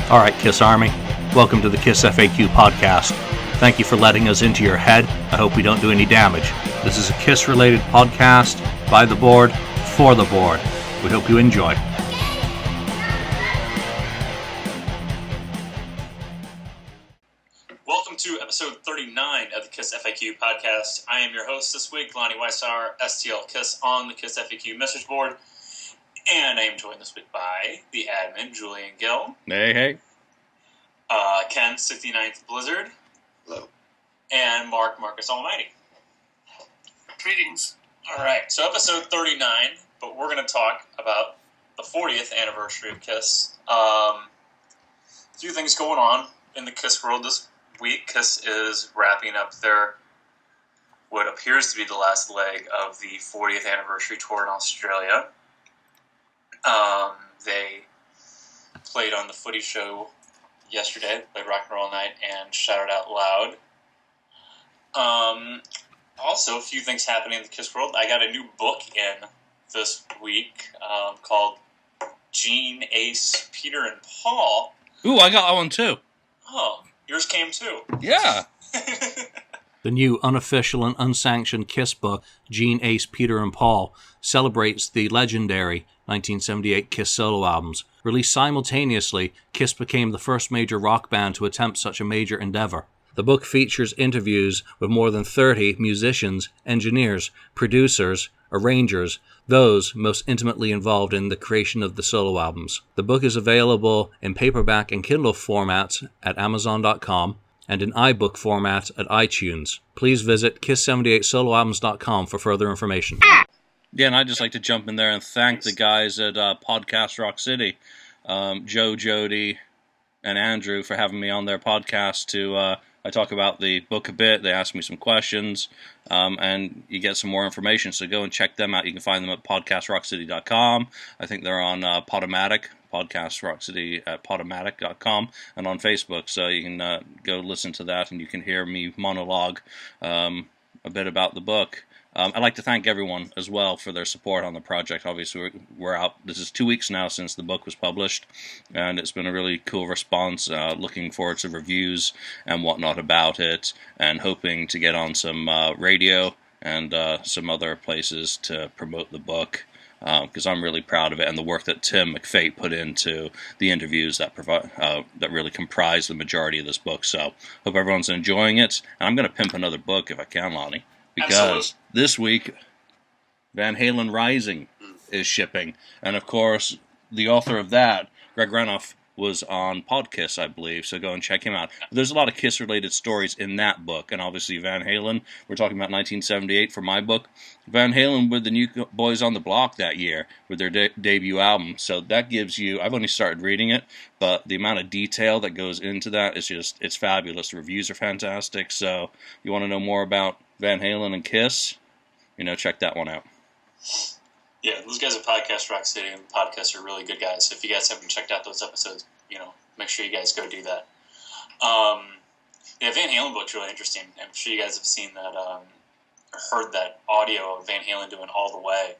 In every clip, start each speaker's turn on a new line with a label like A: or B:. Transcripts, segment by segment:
A: All right, Kiss Army, welcome to the KissFAQ podcast. Thank you for letting us into your head. I hope we don't do any damage. This is a Kiss-related podcast by the board, for the board. We hope you enjoy.
B: Welcome to episode 39 of the KissFAQ podcast. I am your host this week, Lonnie stlkiss on the KissFAQ message board. And I am joined this week by the admin, Julian Gill.
C: Hey.
B: Ken, 69th Blizzard.
D: Hello.
B: And Marcus Almighty.
E: Greetings.
B: All right, so episode 39, but we're going to talk about the 40th anniversary of Kiss. A few things going on in the Kiss world this week. Kiss is wrapping up their what appears to be the last leg of the 40th anniversary tour in Australia. They played on the Footy Show yesterday, played Rock and Roll Night, and Shout It Out Loud. Also, a few things happening in the Kiss world. I got a new book in this week called Gene, Ace, Peter, and Paul.
C: Ooh, I got that one too.
B: Oh, yours came too.
C: Yeah.
A: The new unofficial and unsanctioned Kiss book, Gene, Ace, Peter, and Paul, celebrates the legendary 1978 Kiss solo albums. Released simultaneously, Kiss became the first major rock band to attempt such a major endeavor. The book features interviews with more than 30 musicians, engineers, producers, arrangers, those most intimately involved in the creation of the solo albums. The book is available in paperback and Kindle formats at Amazon.com and in iBook format at iTunes. Please visit Kiss78soloalbums.com for further information.
C: Yeah, and I'd just like to jump in there and thank the guys at Podcast Rock City, Joe, Jody, and Andrew for having me on their podcast to I talk about the book a bit. They ask me some questions, and you get some more information. So go and check them out. You can find them at podcastrockcity.com. I think they're on Podomatic, Podcast Rock City at Podomatic.com, and on Facebook. So you can go listen to that, and you can hear me monologue a bit about the book. I'd like to thank everyone as well for their support on the project. Obviously, we're out. This is 2 weeks now since the book was published, and it's been a really cool response. Looking forward to reviews and whatnot about it, and hoping to get on some radio and some other places to promote the book, because I'm really proud of it and the work that Tim McFate put into the interviews that that really comprise the majority of this book. So, hope everyone's enjoying it. And I'm going to pimp another book if I can, Lonnie. Because
B: Absolutely.
C: This week, Van Halen Rising is shipping. And of course, the author of that, Greg Renoff, was on Podkiss, I believe, so go and check him out. But there's a lot of Kiss-related stories in that book, and obviously Van Halen, we're talking about 1978 for my book. Van Halen were the new boys on the block that year with their debut album, so that gives you, I've only started reading it, but the amount of detail that goes into that is just, it's fabulous. The reviews are fantastic, so you want to know more about Van Halen and Kiss, check that one out.
B: Yeah, those guys at Podcast Rock City and podcasts are really good guys. So if you guys haven't checked out those episodes, make sure you guys go do that. Van Halen book's really interesting. I'm sure you guys have seen that, or heard that audio of Van Halen doing All the Way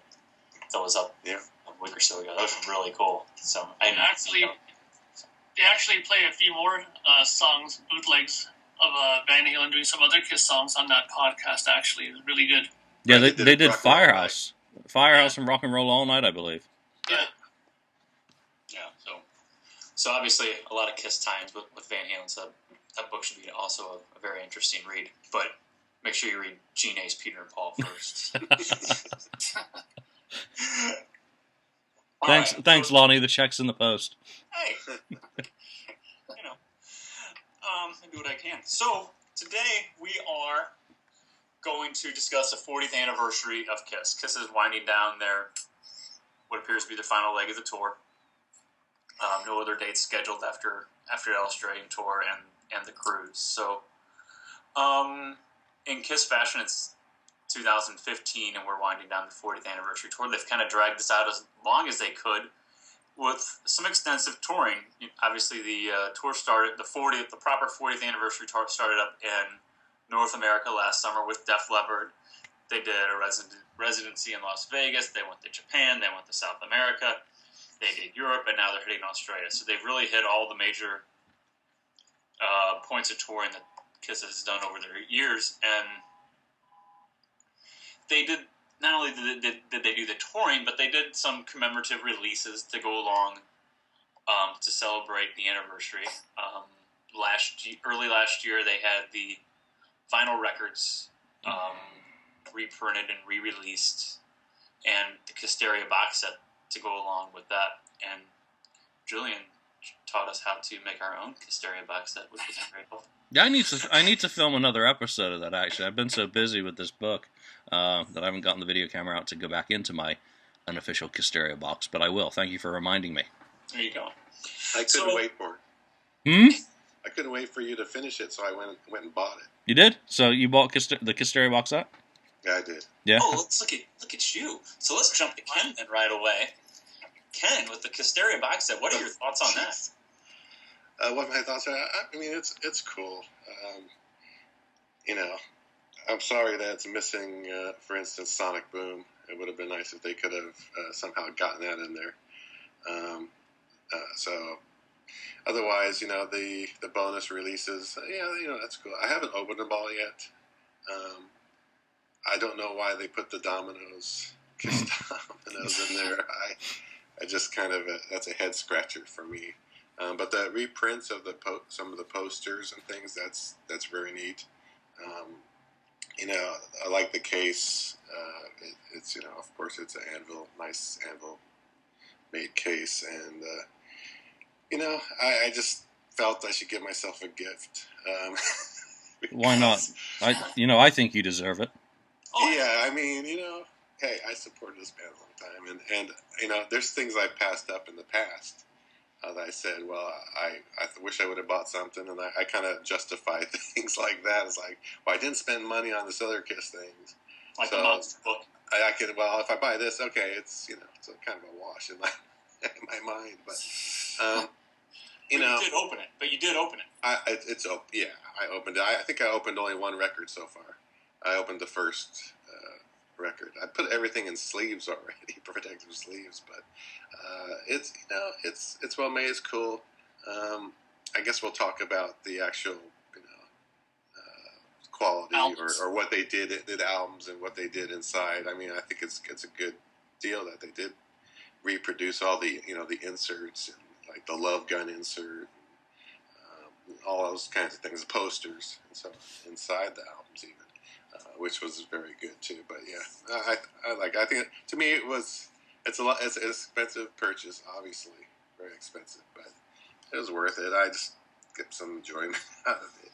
B: that was up a week or so ago. That was really cool. So
E: they actually play a few more songs, bootlegs of Van Halen doing some other Kiss songs on that podcast. Actually, it was really good.
C: Yeah, they did Firehouse and Rock and Roll All Night, I believe.
B: Yeah. So obviously a lot of Kiss times with Van Halen, so that book should be also a very interesting read. But make sure you read Gene, Ace, Peter, and Paul first.
C: Thanks, Lonnie. The check's in the post.
B: Hey, I do what I can. So today we are going to discuss the 40th anniversary of Kiss. Kiss is winding down what appears to be the final leg of the tour. No other dates scheduled after the Australian tour and the cruise. So, in Kiss fashion, it's 2015, and we're winding down the 40th anniversary tour. They've kind of dragged this out as long as they could, with some extensive touring. Obviously, the tour started the proper 40th anniversary tour started up in North America last summer with Def Leppard. They did a residency in Las Vegas. They went to Japan. They went to South America. they did Europe, and now they're hitting Australia. So they've really hit all the major points of touring that Kiss has done over their years. And they did, not only did they do the touring, but they did some commemorative releases to go along to celebrate the anniversary. Early last year, they had the vinyl records reprinted and re-released, and the Kissteria box set to go along with that. And Julian taught us how to make our own Kissteria box set, which was very cool.
C: Yeah, I need to film another episode of that. Actually, I've been so busy with this book that I haven't gotten the video camera out to go back into my unofficial Kissteria box. But I will. Thank you for reminding me.
B: There you go.
D: I couldn't wait for it. I couldn't wait for you to finish it, so I went and bought it.
C: You did? So you bought the Kissteria box set?
D: Yeah, I did.
C: Yeah.
B: Oh, let's look at you. So let's jump to Ken then right away. Ken, with the Kissteria box set, what are your thoughts on that?
D: What my thoughts are? I mean, it's cool. I'm sorry that it's missing, for instance, Sonic Boom. It would have been nice if they could have somehow gotten that in there. So otherwise, the bonus releases, that's cool. I haven't opened them all yet. I don't know why they put the Dominoes Kiss Dominoes in there. I just kind of that's a head scratcher for me. But the reprints of some of the posters and things, that's very neat. I like the case. It's of course it's an nice anvil made case, and I just felt I should give myself a gift.
C: Why not? I think you deserve it.
D: Yeah, I mean, hey, I supported this band a long time, and there's things I passed up in the past that I said, well, I wish I would have bought something, and I kind of justify things like that. It's like, well, I didn't spend money on this other Kiss things.
B: Like the Monster book.
D: I could, well, if I buy this, okay, it's it's a kind of a wash in my mind, but
B: you did open it. But you did open it.
D: Yeah, I opened it. I think I opened only one record so far. I opened the first record. I put everything in sleeves already, protective sleeves, but it's well made. It's cool. I guess we'll talk about the actual quality or what they did the albums and what they did inside. I mean, I think it's a good deal that they did reproduce all the the inserts and like the Love Gun insert, all those kinds of things, the posters and so inside the albums even. Which was very good too, but yeah, I think to me it's an expensive purchase, obviously very expensive, but it was worth it. I just get some enjoyment out of it,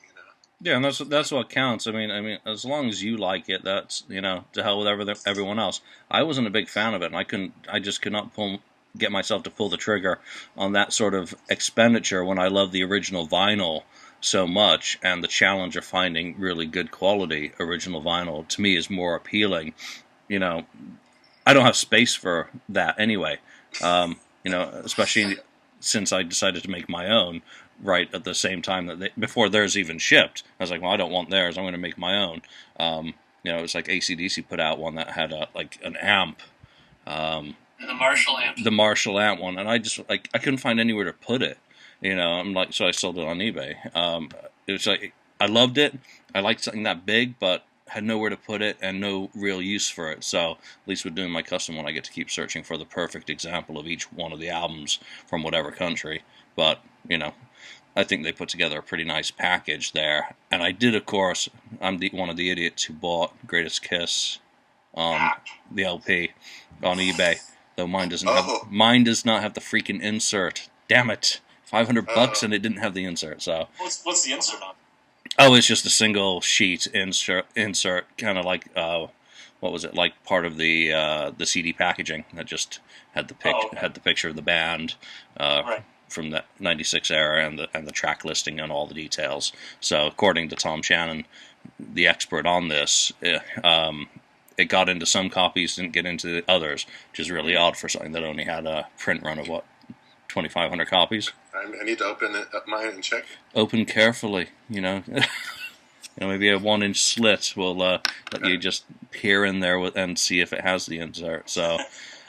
C: Yeah, and that's what counts. I mean, as long as you like it, that's to hell with everyone else. I wasn't a big fan of it, and I just could not get myself to pull the trigger on that sort of expenditure when I love the original vinyl so much, and the challenge of finding really good quality original vinyl to me is more appealing. I don't have space for that anyway. Especially since I decided to make my own right at the same time that before theirs even shipped. I was like, well, I don't want theirs. I'm going to make my own. It's like AC/DC put out one that had an amp.
E: The Marshall amp.
C: The Marshall amp one, and I just I couldn't find anywhere to put it. So I sold it on eBay. It was like, I loved it. I liked something that big, but had nowhere to put it and no real use for it. So at least with doing my custom one, I get to keep searching for the perfect example of each one of the albums from whatever country. But, I think they put together a pretty nice package there. And I did, of course, I'm one of the idiots who bought Greatest Kiss on the LP on eBay. Though mine does not have the freaking insert. Damn it. $500 and it didn't have the insert. So
B: what's the insert on?
C: Oh, it's just a single sheet insert, kind of like what was it, like part of the CD packaging that just had the picture of the band from the '96 era and the track listing and all the details. So according to Tom Shannon, the expert on this, it got into some copies, didn't get into the others, which is really odd for something that only had a print run of 2,500 copies.
D: I need to open up mine and check.
C: Open carefully, maybe a 1-inch slit will let you just peer in there and see if it has the insert. So,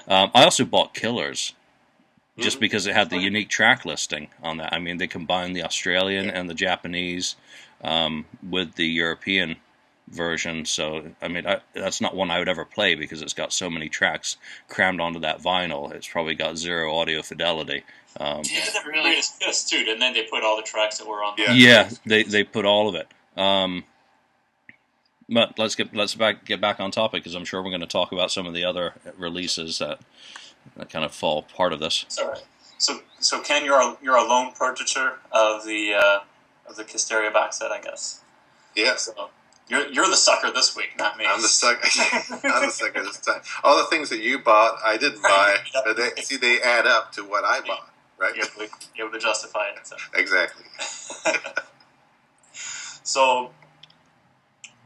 C: I also bought Killers, just because it had the unique track listing on that. I mean, they combined the Australian and the Japanese with the European version. So, I mean, that's not one I would ever play because it's got so many tracks crammed onto that vinyl. It's probably got zero audio fidelity.
B: They did that for Greatest Kiss too, didn't they? They put all the tracks that were on there.
C: Yeah, they put all of it. But let's get back on topic, because I'm sure we're going to talk about some of the other releases that kind of fall part of this.
B: That's all right. So Ken, you're a lone purchaser of the Kissteria box set, I guess.
D: Yeah.
B: So you're the sucker this week, not me.
D: I'm the sucker. I'm the sucker this time. All the things that you bought, I didn't buy, but they add up to what I bought, right?
B: You're able to justify it. So.
D: Exactly.
B: So,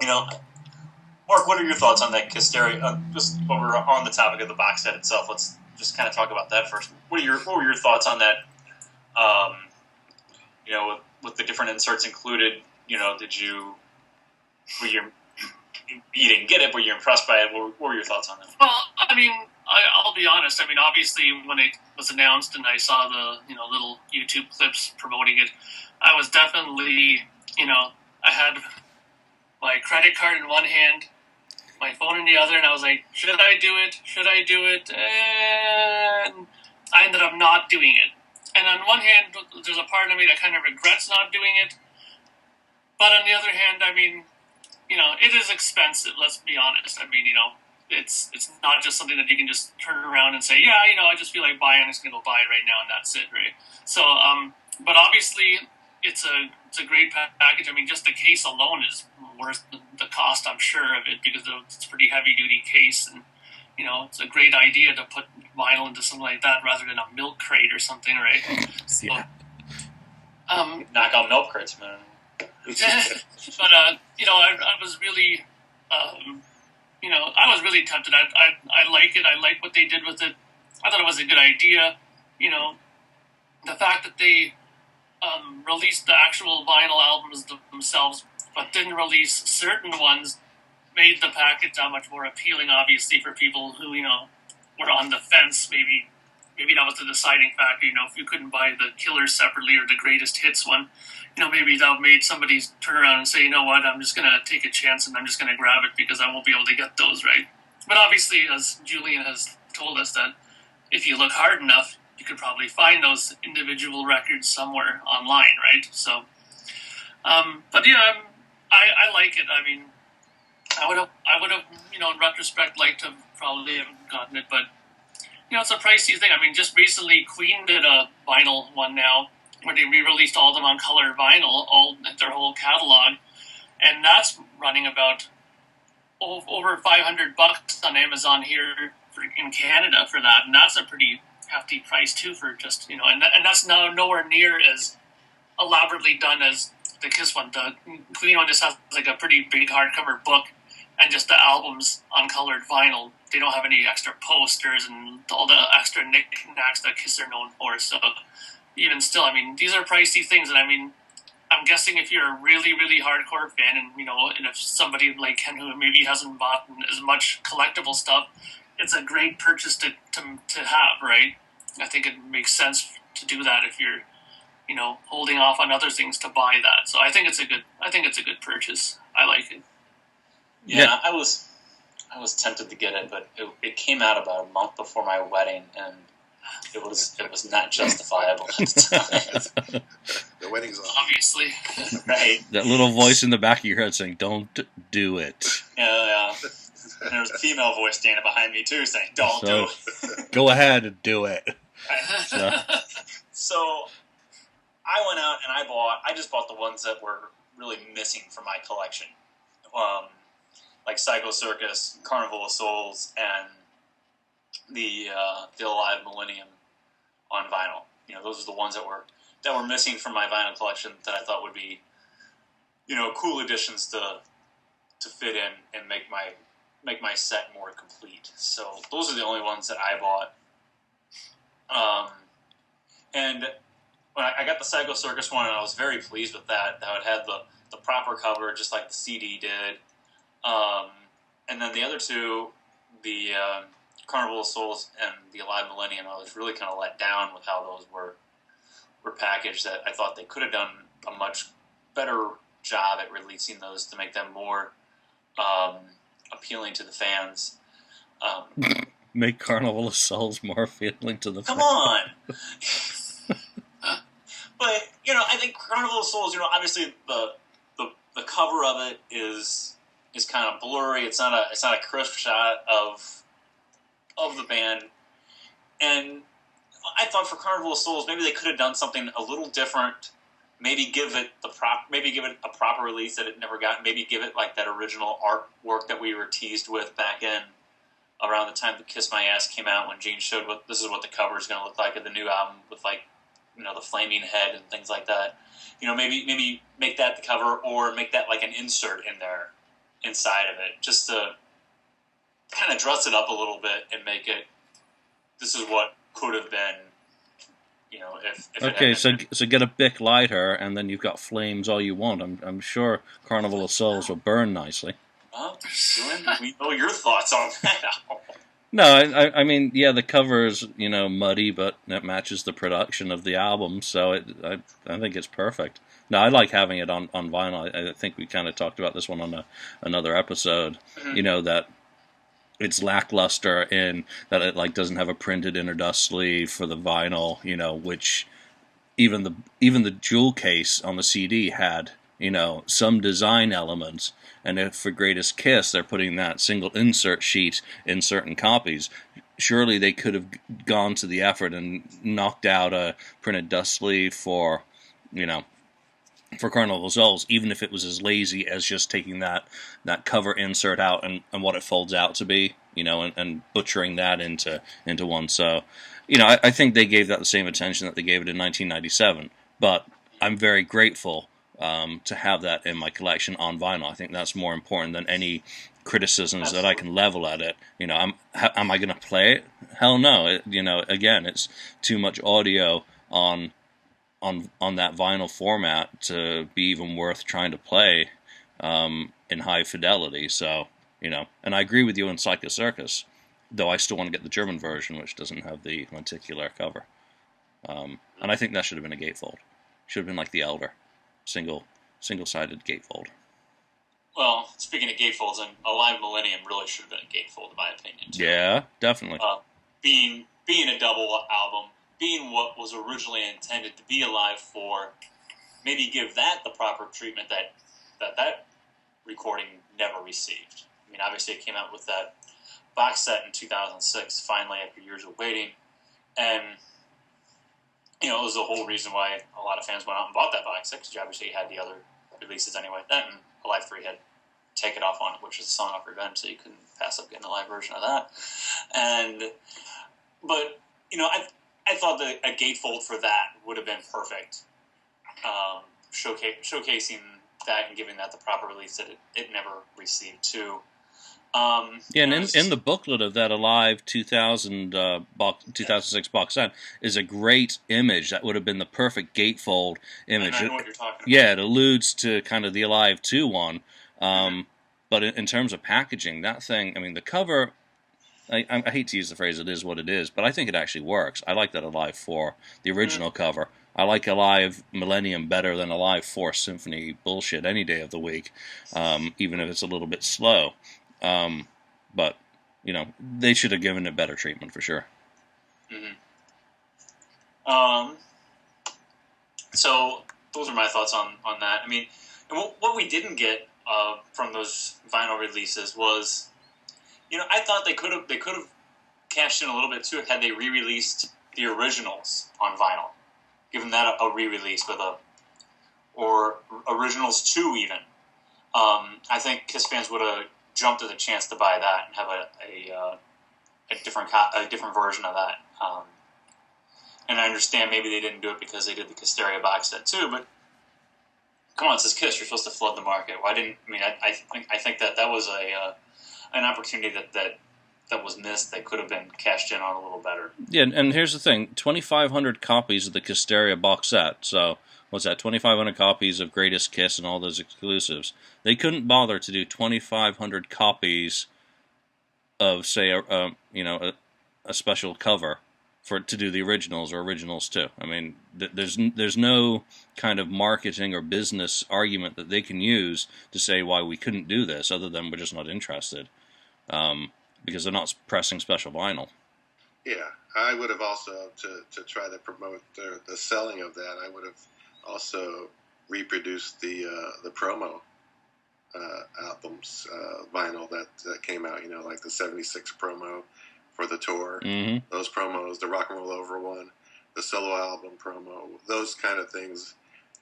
B: Mark, what are your thoughts on that Kissteria? Just while we're on the topic of the box set itself, let's just kind of talk about that first. What were your thoughts on that? With the different inserts included, you didn't get it, but you're impressed by it. What were your thoughts on that?
E: Well, I mean, I'll be honest. I mean, obviously, when it was announced and I saw the little YouTube clips promoting it, I was definitely I had my credit card in one hand, my phone in the other, and I was like, should I do it? Should I do it? And I ended up not doing it. And on one hand, there's a part of me that kind of regrets not doing it. But on the other hand, I mean, it is expensive, let's be honest. I mean, it's not just something that you can just turn around and say, yeah, I just feel like buying, I'm just going to go buy it right now, and that's it, right? So, but obviously, it's a great package. I mean, just the case alone is worth the cost, I'm sure, of it, because it's a pretty heavy-duty case, and, it's a great idea to put vinyl into something like that rather than a milk crate or something, right? So,
C: Yeah.
B: Knock out milk crates, man.
E: But I was really, I was really tempted. I like it. I like what they did with it. I thought it was a good idea. The fact that they released the actual vinyl albums themselves, but didn't release certain ones, made the package that much more appealing. Obviously, for people who were on the fence, maybe that was the deciding factor. If you couldn't buy the Killers separately or the Greatest Hits one, maybe that made somebody turn around and say, you know what, I'm just going to take a chance and I'm just going to grab it because I won't be able to get those, right? But obviously, as Julian has told us, that if you look hard enough, you could probably find those individual records somewhere online, right? So, but yeah, I like it. I mean, I would have, in retrospect, liked to probably have gotten it, but it's a pricey thing. I mean, just recently, Queen did a vinyl one now, where they re-released all of them on color vinyl, their whole catalog, and that's running about over $500 on Amazon here in Canada for that, and that's a pretty hefty price too for just and that's now nowhere near as elaborately done as the Kiss one. The Queen one just has like a pretty big hardcover book and just the albums on colored vinyl. They don't have any extra posters and all the extra knickknacks that Kiss are known for. So even still, I mean, these are pricey things, and I mean, I'm guessing if you're a really, really hardcore fan, and and if somebody like Ken who maybe hasn't bought as much collectible stuff, it's a great purchase to have, right? I think it makes sense to do that if you're, holding off on other things to buy that. So I think it's a good purchase. I like it.
B: Yeah. I was tempted to get it, but it came out about a month before my wedding, and it was not justifiable at the time.
D: The wedding's on.
E: Obviously.
B: Right.
C: That little voice in the back of your head saying, "Don't do it."
B: Yeah. And there was a female voice standing behind me too, saying, "Don't do it."
C: Go ahead and do it.
B: So I went out and I just bought the ones that were really missing from my collection, like Psycho Circus, Carnival of Souls, and the Alive Millennium on vinyl. Those are the ones that were missing from my vinyl collection that I thought would be, cool additions to fit in and make my set more complete. So those are the only ones that I bought. And when I got the Psycho Circus one, and I was very pleased with that. How it had the proper cover, just like the CD did. And then the other two, the Carnival of Souls and the Alive Millennium, I was really kind of let down with how those were packaged. That I thought they could have done a much better job at releasing those to make them more appealing to the fans.
C: Make Carnival of Souls more appealing to the
B: Come
C: fans.
B: on! But, I think Carnival of Souls, obviously the cover of it is kind of blurry. It's not a crisp shot of the band. And I thought for Carnival of Souls, maybe they could have done something a little different. Maybe give it a proper release that it never got. Maybe give it like that original artwork that we were teased with back in around the time that Kiss My Ass came out, when Gene showed this is what the cover is going to look like of the new album with the flaming head and things like that. Maybe make that the cover, or make that like an insert in there inside of it, just to kind of dress it up a little bit and make it. This is what could have been. If
C: Okay,
B: it had been.
C: so get a Bic lighter, and then you've got flames all you want. I'm sure Carnival of Souls will burn nicely.
B: Well, Julian, we know your thoughts on that.
C: No, I mean, yeah, the cover is, muddy, but it matches the production of the album, so I think it's perfect. No, I like having it on vinyl. I think we kind of talked about this one on another episode,
B: Mm-hmm.
C: that it's lackluster in that it doesn't have a printed inner dust sleeve for the vinyl, which even the jewel case on the CD had, some design elements. And if for Greatest Kiss they're putting that single insert sheet in certain copies, surely they could have gone to the effort and knocked out a printed dust sleeve for Carnival of Souls, even if it was as lazy as just taking that cover insert out and what it folds out to be, and butchering that into one. So, I think they gave that the same attention that they gave it in 1997. But I'm very grateful to have that in my collection on vinyl. I think that's more important than any criticisms that I can level at it. Am I going to play it? Hell no. Again, it's too much audio on that vinyl format to be even worth trying to play in high fidelity. So, and I agree with you in Psycho Circus, though I still want to get the German version, which doesn't have the lenticular cover. And I think that should have been a gatefold. Should have been like the Elder, single-sided gatefold.
B: Well, speaking of gatefolds, and Alive Millennium really should have been a gatefold, in my opinion, too.
C: Yeah, definitely.
B: Being a double album, being what was originally intended to be Alive 4, maybe give that the proper treatment that recording never received. I mean, obviously it came out with that box set in 2006, finally, after years of waiting, and it was the whole reason why a lot of fans went out and bought that box set, because you obviously had the other releases anyway. Then Alive 3 had Take It Off on it, which is a song off Revenge, so you couldn't pass up getting a live version of that. But I thought that a gatefold for that would have been perfect, showcasing that and giving that the proper release that it never received too.
C: Yeah, and in the booklet of that Alive 2006 box set is a great image that would have been the perfect gatefold image.
B: I know what you're talking about.
C: Yeah, it alludes to kind of the Alive 2 one. But in terms of packaging, that thing, I mean, the cover, I hate to use the phrase, it is what it is, but I think it actually works. I like that Alive 4, the original cover. I like Alive Millennium better than Alive 4 Symphony bullshit any day of the week, even if it's a little bit slow. But, they should have given it better treatment for sure.
B: Mm-hmm. So those are my thoughts on that. I mean, and what we didn't get from those vinyl releases was, I thought they could have cashed in a little bit too had they re-released the originals on vinyl, given that a re-release or originals 2 even. I think Kiss fans would have jumped at the chance to buy that and have a different version of that. And I understand maybe they didn't do it because they did the Hysteria box set too, but come on, it says Kiss. You're supposed to flood the market. Why didn't? I mean, I think that was an opportunity that was missed. That could have been cashed in on a little better.
C: Yeah, and here's the thing: 2,500 copies of the Hysteria box set. So what's that? 2,500 copies of Greatest Kiss and all those exclusives. They couldn't bother to do 2,500 copies of say a special cover to do the originals or originals too. I mean, there's no kind of marketing or business argument that they can use to say why we couldn't do this, other than we're just not interested, because they're not pressing special vinyl.
D: Yeah, I would have also, to try to promote the selling of that, I would have also reproduced the promo albums vinyl that came out, like the 76 promo for the tour, those promos, the Rock and Roll Over one, the solo album promo, those kind of things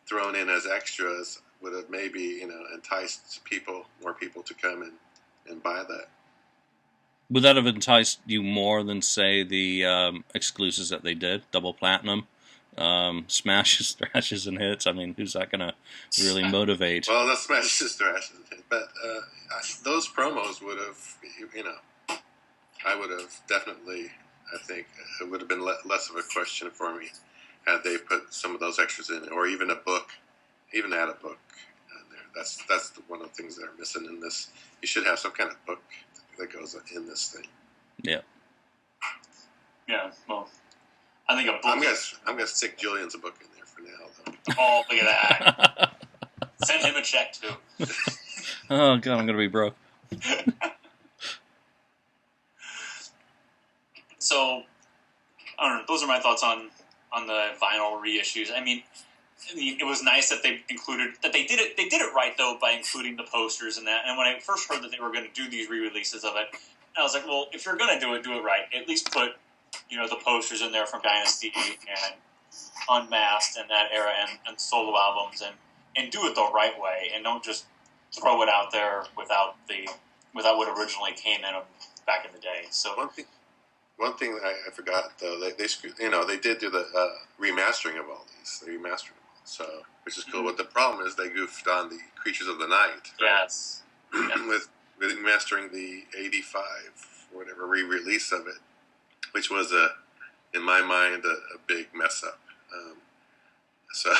D: thrown in as extras would have maybe, enticed more people to come and buy that.
C: Would that have enticed you more than, say, the exclusives that they did, double platinum, smashes, thrashes, and hits? I mean, who's that going to really motivate?
D: Well, the smashes, thrashes, and hits, but those promos would have, I would have definitely, I think, it would have been less of a question for me had they put some of those extras in, or even a book, even add a book in there. That's one of the things that are missing in this. You should have some kind of book that goes in this thing.
C: Yeah.
B: Yeah. Well, I think a book.
D: I'm gonna stick Julian's book in there for now, though.
B: Oh, look at that! Send him a check too.
C: Oh God, I'm gonna be broke.
B: So, I don't know. Those are my thoughts on the vinyl reissues. I mean, it was nice that they did it. They did it right though by including the posters and that. And when I first heard that they were going to do these re-releases of it, I was like, well, if you're going to do it right. At least put the posters in there from Dynasty and Unmasked and that era and solo albums and do it the right way, and don't just throw it out there without what originally came in back in the day. So
D: one thing I forgot though, they did do the remastering of all these. They remastered them all, so which is cool. Mm-hmm. But the problem is they goofed on the Creatures of the Night. Right?
B: Yes.
D: with remastering the '85 or whatever re-release of it, which was in my mind a big mess up. So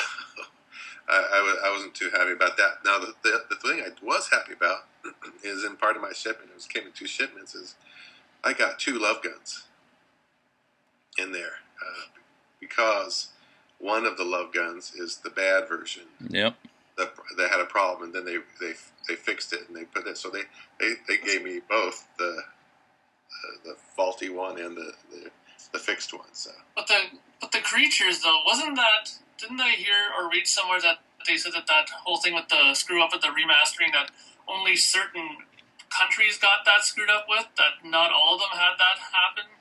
D: I wasn't too happy about that. Now the thing I was happy about is in part of my shipment. It came in 2 shipments. Is I got 2 Love Guns in there because one of the Love Guns is the bad version.
C: Yep.
D: That had a problem, and then they fixed it and they put it. So they gave me both the faulty one and the fixed one. So.
E: But the creatures though, didn't I hear or read somewhere that they said that whole thing with the screw up with the remastering, that only certain countries got that screwed up with, that not all of them had that happen?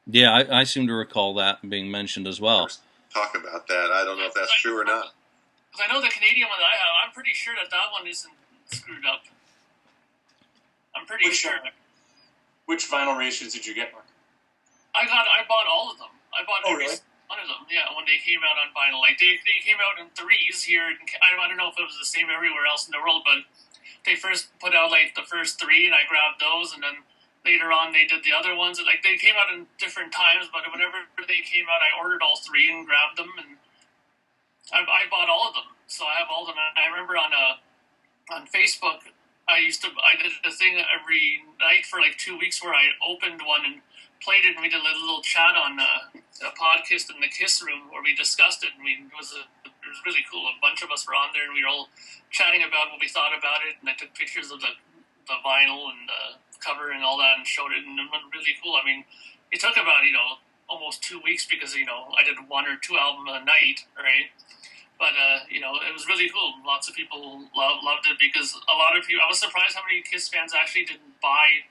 C: Yeah, I seem to recall that being mentioned as well.
D: Talk about that. I don't know if that's true or not.
E: Because I know the Canadian one that I have, I'm pretty sure that one isn't screwed up. I'm pretty sure.
B: Which vinyl reissues did you get, Mark?
E: I bought all of them. I bought every
B: really?
E: one of them. Yeah, when they came out on vinyl, like they came out in 3s here. I don't know if it was the same everywhere else in the world, but they first put out like the first 3, and I grabbed those, and then later on they did the other ones. Like they came out in different times, but whenever they came out, I ordered all 3 and grabbed them, and I bought all of them. So I have all of them. I remember on Facebook, I did a thing every night for like 2 weeks where I opened one and played it, and we did a little chat on a podcast in the Kiss room where we discussed it. And it was really cool. A bunch of us were on there, and we were all chatting about what we thought about it. And I took pictures of the vinyl and the cover and all that, and showed it, and it went really cool. I mean, it took about almost 2 weeks because I did 1 or 2 albums a night, right? But it was really cool. Lots of people loved it because a lot of people. I was surprised how many Kiss fans actually didn't buy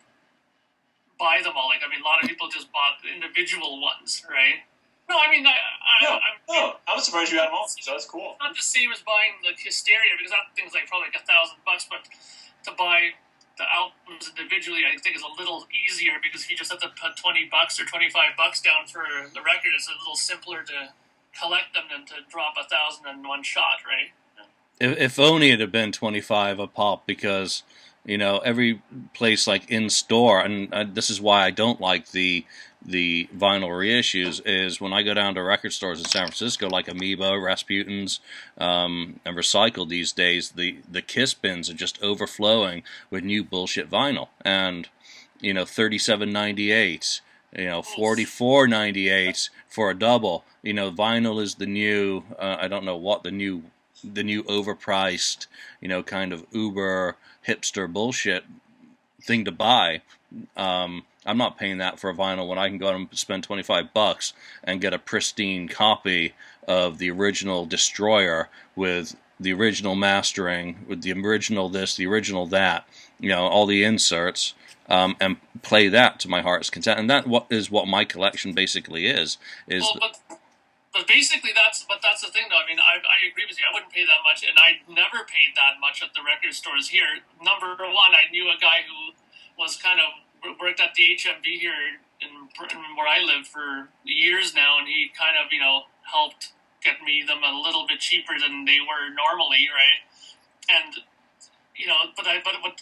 E: them all. Like, I mean, a lot of people just bought the individual ones, right? No, I mean,
B: I was surprised you had them all. So that's cool.
E: It's not the same as buying the Hysteria, because that thing's like probably like $1,000. But to buy the albums individually, I think is a little easier, because if you just have to put $20 or $25 down for the record, it's a little simpler to collect them than to drop 1,000 in one shot, right?
C: If only it had been 25 a pop, because every place like in store, and this is why I don't like the vinyl reissues, is when I go down to record stores in San Francisco, like Amoeba, Rasputin's, and Recycle these days, the Kiss bins are just overflowing with new bullshit vinyl, and $37.98, $44.98 for a double. Vinyl is the new, I don't know what the new overpriced, kind of uber hipster bullshit thing to buy. I'm not paying that for a vinyl when I can go out and spend $25 and get a pristine copy of the original Destroyer with the original mastering, with the original this, the original that, all the inserts, and play that to my heart's content. And is what my collection basically is.
E: But basically that's the thing, though. I mean, I agree with you. I wouldn't pay that much, and I never paid that much at the record stores here. Number one, I knew a guy who was kind of worked at the HMV here in where I live for years now, and he kind of helped get me them a little bit cheaper than they were normally, right? And but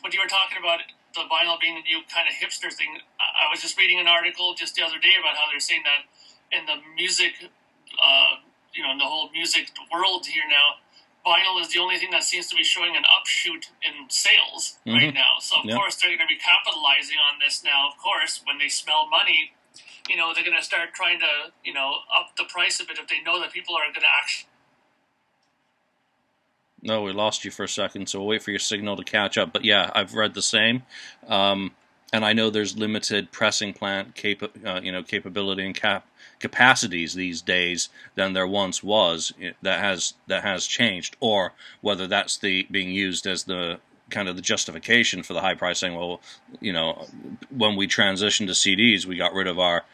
E: what you were talking about, the vinyl being the new kind of hipster thing, I was just reading an article just the other day about how they're saying that in the music, in the whole music world here now, vinyl is the only thing that seems to be showing an upshoot in sales right now. So of course they're going to be capitalizing on this now. Of course, when they smell money, they're going to start trying to up the price a bit if they know that people are going to actually.
C: No, we lost you for a second, so we'll wait for your signal to catch up. But yeah, I've read the same, and I know there's limited pressing plant capability and capacities these days than there once was. That has changed, or whether that's being used as the kind of the justification for the high pricing. Well, when we transitioned to CDs, we got rid of our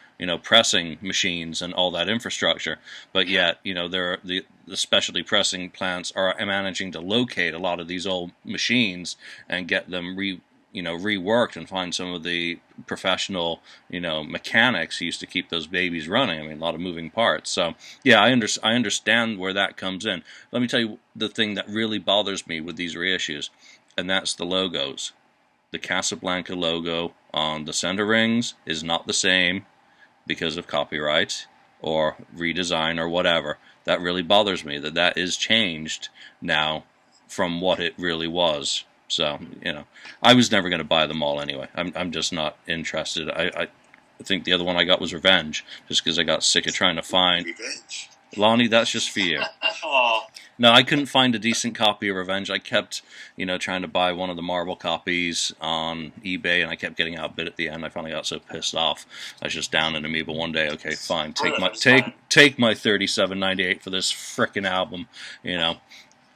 C: pressing machines and all that infrastructure. But yet, there are the specialty pressing plants are managing to locate a lot of these old machines and get them reworked and find some of the professional, mechanics who used to keep those babies running. I mean, a lot of moving parts. So, yeah, I understand where that comes in. Let me tell you the thing that really bothers me with these reissues, and that's the logos. The Casablanca logo on the center rings is not the same because of copyright or redesign or whatever. That really bothers me, that is changed now from what it really was. So, I was never going to buy them all anyway. I'm just not interested. I think the other one I got was Revenge, just because I got sick of trying to find...
D: Revenge.
C: Lonnie, that's just for you.
E: Oh.
C: No, I couldn't find a decent copy of Revenge. I kept, trying to buy one of the Marvel copies on eBay, and I kept getting outbid at the end. I finally got so pissed off. I was just down in Amoeba one day. Okay, fine, take my $37.98 for this frickin' album,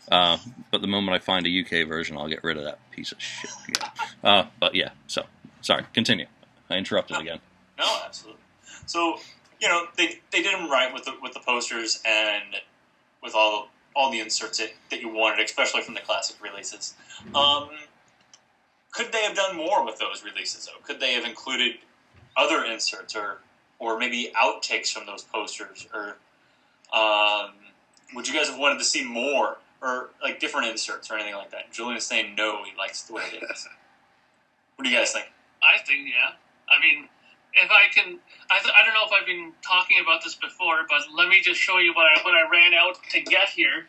C: But the moment I find a UK version, I'll get rid of that piece of shit. Yeah. But yeah, so sorry. Continue. I interrupted again.
B: No, absolutely. So they did them right with the posters and with all the inserts that you wanted, especially from the classic releases. Could they have done more with those releases, though? Could they have included other inserts or maybe outtakes from those posters? Or would you guys have wanted to see more or like different inserts or anything like that? Julian is saying no, he likes the way it is. What do you guys think?
E: I think, yeah. I mean, if I can, I don't know if I've been talking about this before, but let me just show you what I ran out to get here.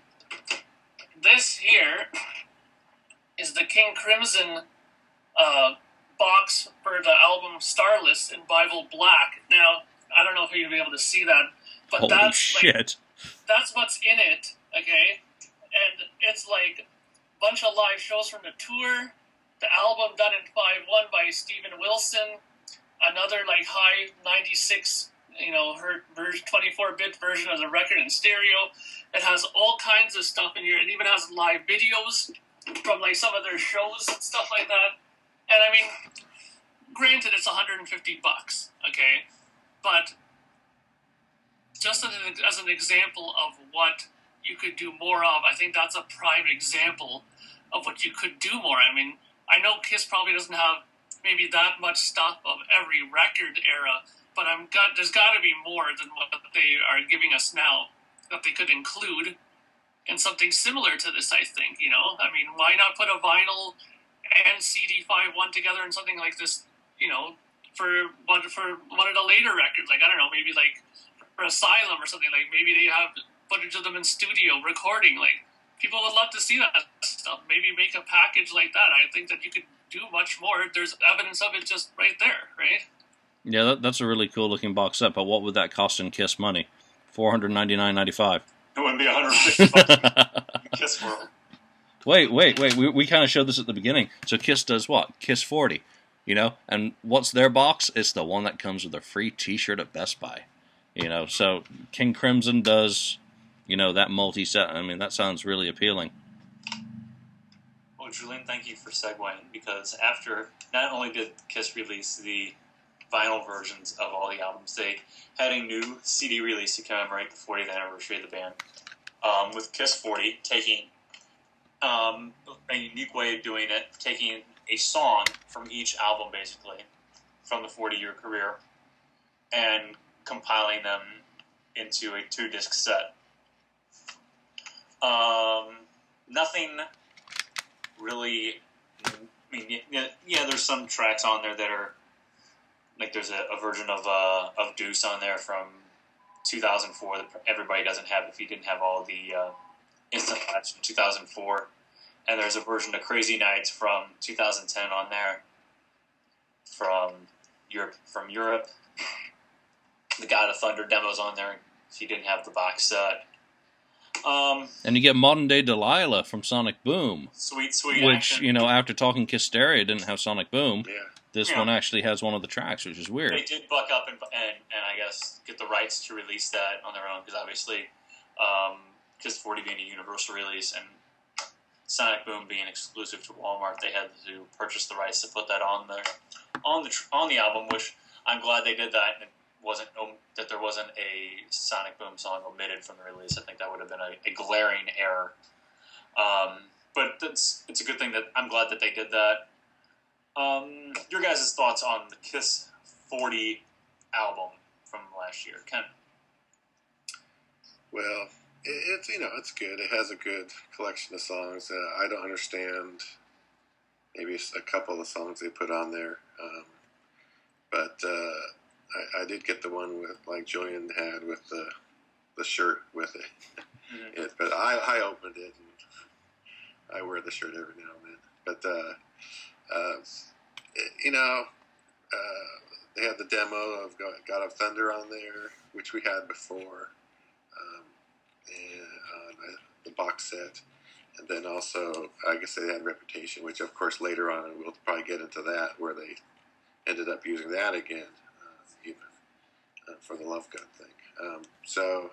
E: This here is the King Crimson box for the album Starless in Bible Black. Now, I don't know if you'll be able to see that, but
C: holy
E: that's
C: shit.
E: That's what's in it, okay? And it's like a bunch of live shows from the tour, the album done in 5/1 by Steven Wilson, another like high 96, her 24-bit version of the record in stereo. It has all kinds of stuff in here. It even has live videos from like some of their shows and stuff like that. And I mean, granted, it's $150, okay? But just as an example of what you could do more of, I think that's a prime example of what you could do more. I mean, I know KISS probably doesn't have maybe that much stuff of every record era, but there's got to be more than what they are giving us now that they could include in something similar to this, I think, I mean, why not put a vinyl and CD 5/1 together in something like this, for one of the later records, like, I don't know, maybe like for Asylum or something, like maybe they have footage of them in studio recording, like, people would love to see that stuff. Maybe make a package like that. I think that you could do much more. There's evidence of it just right there, right?
C: Yeah, that's a really cool looking box set. But what would that cost in Kiss money? $499.95.
B: It wouldn't be $150 in Kiss World.
C: Wait. We kind of showed this at the beginning. So Kiss does what? Kiss 40. You know, and what's their box? It's the one that comes with a free T-shirt at Best Buy. You know, so King Crimson does, you know, that multi-set. I mean, that sounds really appealing.
B: Well, Julian, thank you for segueing, because after, not only did Kiss release the vinyl versions of all the albums, they had a new CD release to commemorate the 40th anniversary of the band, with Kiss 40 taking a unique way of doing it, taking a song from each album, basically, from the 40-year career, and compiling them into a 2-disc set. Nothing really, I mean, yeah, there's some tracks on there that are, like, there's a version of Deuce on there from 2004 that everybody doesn't have if you didn't have all the instant patch from 2004. And there's a version of Crazy Nights from 2010 on there, from Europe. The God of Thunder demo's on there if you didn't have the box set.
C: And you get Modern Day Delilah from Sonic Boom.
B: Sweet
C: which,
B: action.
C: you know, after Talking Kissteria didn't have Sonic Boom.
D: Yeah.
C: This one actually has one of the tracks, which is weird.
B: They did buck up and I guess get the rights to release that on their own, because obviously Kiss 40 being a universal release and Sonic Boom being exclusive to Walmart, they had to purchase the rights to put that on the album, which I'm glad they did that. And it wasn't that there wasn't a Sonic Boom song omitted from the release. I think that would have been a glaring error. But it's a good thing that I'm glad that they did that. Your guys' thoughts on the Kiss 40 album from last year, Ken?
D: Well, it's it's good. It has a good collection of songs. I don't understand maybe a couple of the songs they put on there, but I did get the one with, like Julian had, with the shirt with it. Mm-hmm. But I opened it, and I wear the shirt every now and then. But they had the demo of God of Thunder on there, which we had before. And the box set, and then also I guess they had Reputation, which of course later on we'll probably get into that, where they ended up using that again, for the Love Gun thing. So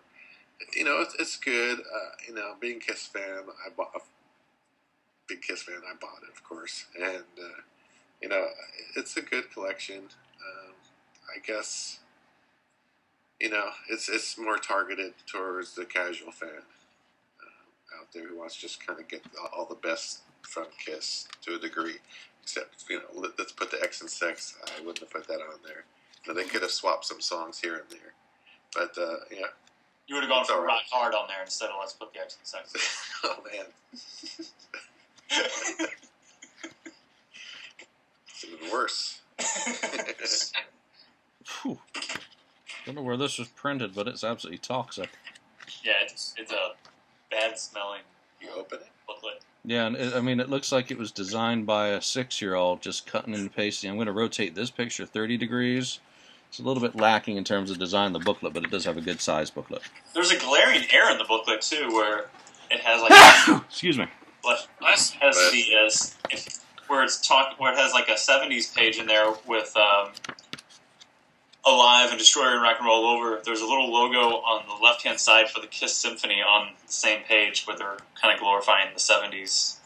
D: it's good. Being a Kiss fan, I bought it, of course, and it's a good collection. I guess. It's more targeted towards the casual fan out there who wants to just kind of get all the best from Kiss to a degree. Except, let's put the X and Sex. I wouldn't have put that on there. They could have swapped some songs here and there. But, yeah.
B: You would have gone for Rock Hard on there instead of Let's Put the X and Sex.
D: Oh, man. It's even worse.
C: Whew. Don't know where this was printed, but it's absolutely toxic.
B: Yeah, it's a bad smelling.
D: You open it?
B: Booklet.
C: Yeah, and it looks like it was designed by a 6-year-old, just cutting and pasting. I'm going to rotate this picture 30 degrees. It's a little bit lacking in terms of design, the booklet, but it does have a good size booklet.
B: There's a glaring error in the booklet too, where it has like
C: excuse me.
B: Where it has like a 70s page in there with Alive and Destroyer and Rock and Roll Over. There's a little logo on the left-hand side for the Kiss Symphony on the same page, where they're kind of glorifying the 70s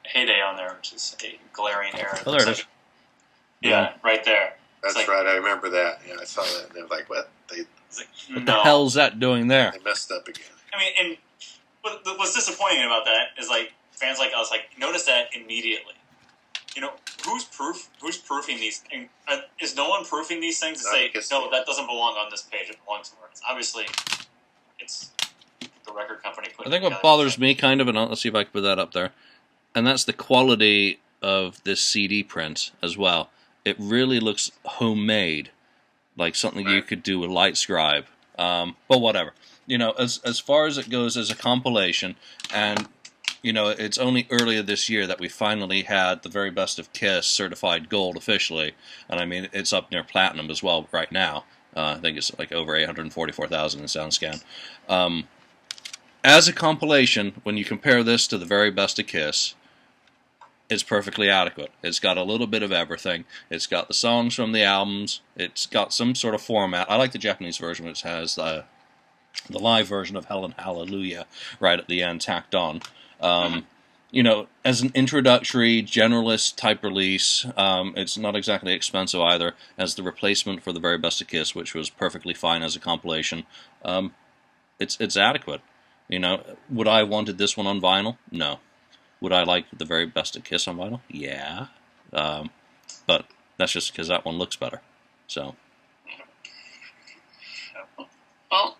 B: heyday on there, which is a glaring error.
C: Oh, there it is.
B: Yeah, right there.
D: That's like, right, I remember that. Yeah, I saw that, and they were like, what?
C: What the hell's that doing there?
D: They messed up again.
B: I mean, and what's disappointing about that is, like, fans like us, like, notice that immediately. Who's proofing these things? Is no one proofing these things to say, no, that doesn't belong on this page, it belongs somewhere? Obviously, it's the record company putting
C: I think what bothers me kind of, and let's see if I can put that up there, and that's the quality of this CD print as well. It really looks homemade, like something you could do with LightScribe. But whatever. As far as it goes as a compilation, and It's only earlier this year that we finally had the very best of Kiss certified gold officially, and I mean it's up near platinum as well right now. I think it's like over 844,000 in SoundScan. As a compilation, when you compare this to the very best of Kiss, it's perfectly adequate. It's got a little bit of everything. It's got the songs from the albums. It's got some sort of format. I like the Japanese version, which has the live version of Hell and Hallelujah right at the end tacked on. As an introductory, generalist type release, it's not exactly expensive either. As the replacement for the very best of Kiss, which was perfectly fine as a compilation, it's adequate. Would I have wanted this one on vinyl? No. Would I like the very best of Kiss on vinyl? Yeah. But that's just because that one looks better. So.
E: Well,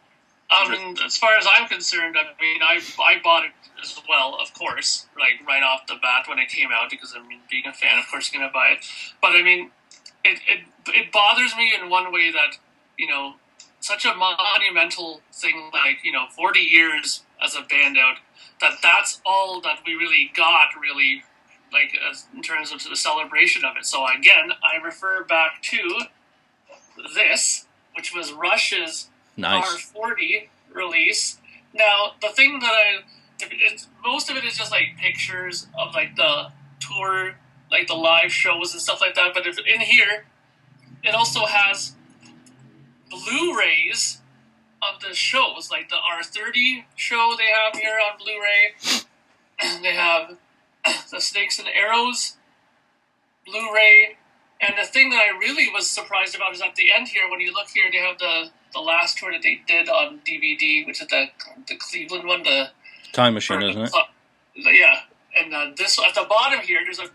E: as far as I'm concerned, I mean, I bought it as well, of course, like right off the bat when it came out, because I mean, being a fan, of course, you're gonna buy it. But I mean, it bothers me in one way that such a monumental thing, like 40 years as a band out, that's all that we really got, really, like in terms of the celebration of it. So again, I refer back to this, which was Rush's R40 release. Now, the thing that most of it is just like pictures of like the tour, like the live shows and stuff like that. But in here, it also has Blu-rays of the shows, like the R30 show they have here on Blu-ray. They have the Snakes and Arrows Blu-ray. And the thing that I really was surprised about is at the end here, when you look here, they have the last tour that they did on DVD, which is the Cleveland one, the
C: Time Machine, isn't it?
E: Yeah. And this at the bottom here, there's a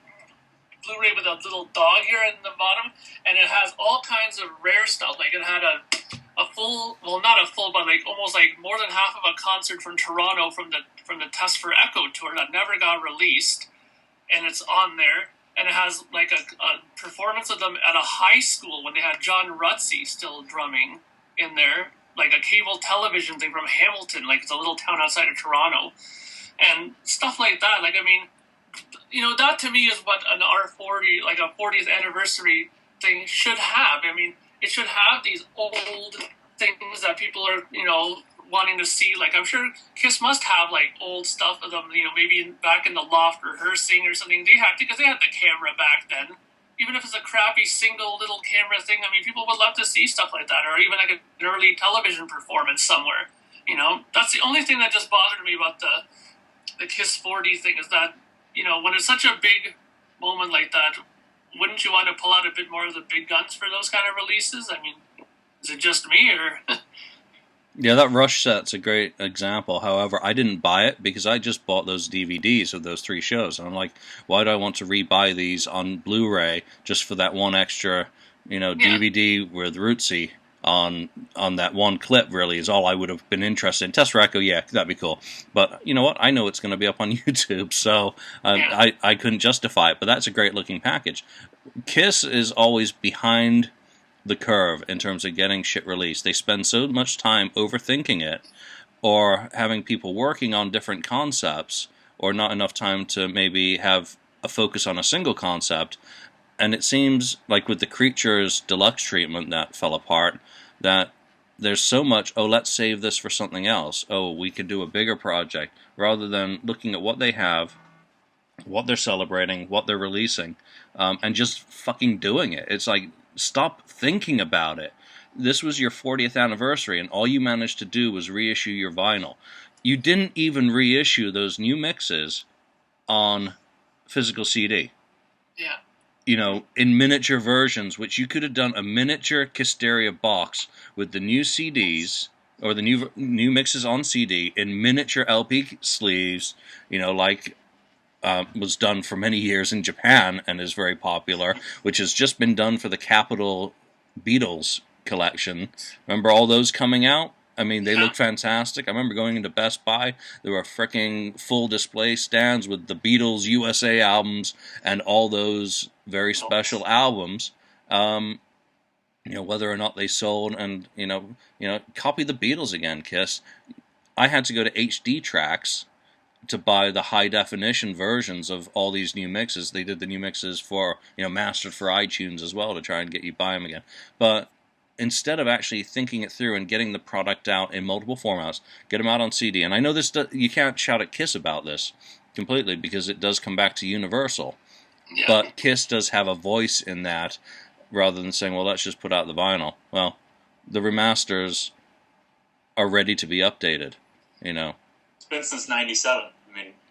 E: Blu-ray with a little dog here in the bottom, and it has all kinds of rare stuff. Like it had a full, well, not a full, but like almost like more than half of a concert from Toronto from the Test for Echo tour that never got released, and it's on there. And it has like a performance of them at a high school when they had John Rutsey still drumming in there, like a cable television thing from Hamilton, like it's a little town outside of Toronto, and stuff like that. Like, I mean, that to me is what an R40, like a 40th anniversary thing should have. I mean, it should have these old things that people are, wanting to see. Like, I'm sure Kiss must have like old stuff of them, maybe back in the loft rehearsing or something. They have to, because they had the camera back then. Even if it's a crappy single little camera thing, I mean, people would love to see stuff like that, or even like an early television performance somewhere. That's the only thing that just bothered me about the Kiss 40 thing, is that, when it's such a big moment like that, wouldn't you want to pull out a bit more of the big guns for those kind of releases? I mean, is it just me, or...
C: Yeah, that Rush set's a great example. However, I didn't buy it because I just bought those DVDs of those 3 shows. And I'm like, why do I want to rebuy these on Blu-ray just for that one extra, DVD with Rootsy on that one clip? Really is all I would have been interested in. Test for Echo, yeah, that'd be cool. But you know what? I know it's going to be up on YouTube, so I couldn't justify it. But that's a great looking package. Kiss is always behind the curve in terms of getting shit released. They spend so much time overthinking it, or having people working on different concepts, or not enough time to maybe have a focus on a single concept. And it seems like with the Creatures deluxe treatment that fell apart, that there's so much, let's save this for something else. We could do a bigger project, rather than looking at what they have, what they're celebrating, what they're releasing, and just fucking doing it. It's like, stop thinking about it. This was your 40th anniversary, and all you managed to do was reissue your vinyl. You didn't even reissue those new mixes on physical CD.
E: Yeah.
C: In miniature versions, which you could have done a miniature Kissteria box with the new CDs, or the new mixes on CD, in miniature LP sleeves, like... was done for many years in Japan and is very popular, which has just been done for the Capitol Beatles collection. Remember all those coming out? I mean, they look fantastic. I remember going into Best Buy. There were freaking full display stands with the Beatles USA albums and all those very special albums. Whether or not they sold, and copy the Beatles again, Kiss. I had to go to HD Tracks to buy the high definition versions of all these new mixes. They did the new mixes for, mastered for iTunes as well to try and get you buy them again. But instead of actually thinking it through and getting the product out in multiple formats, get them out on CD. And I know this, you can't shout at KISS about this completely because it does come back to Universal.
E: Yeah.
C: But KISS does have a voice in that, rather than saying, well, let's just put out the vinyl. Well, the remasters are ready to be updated,
B: It's been since 97.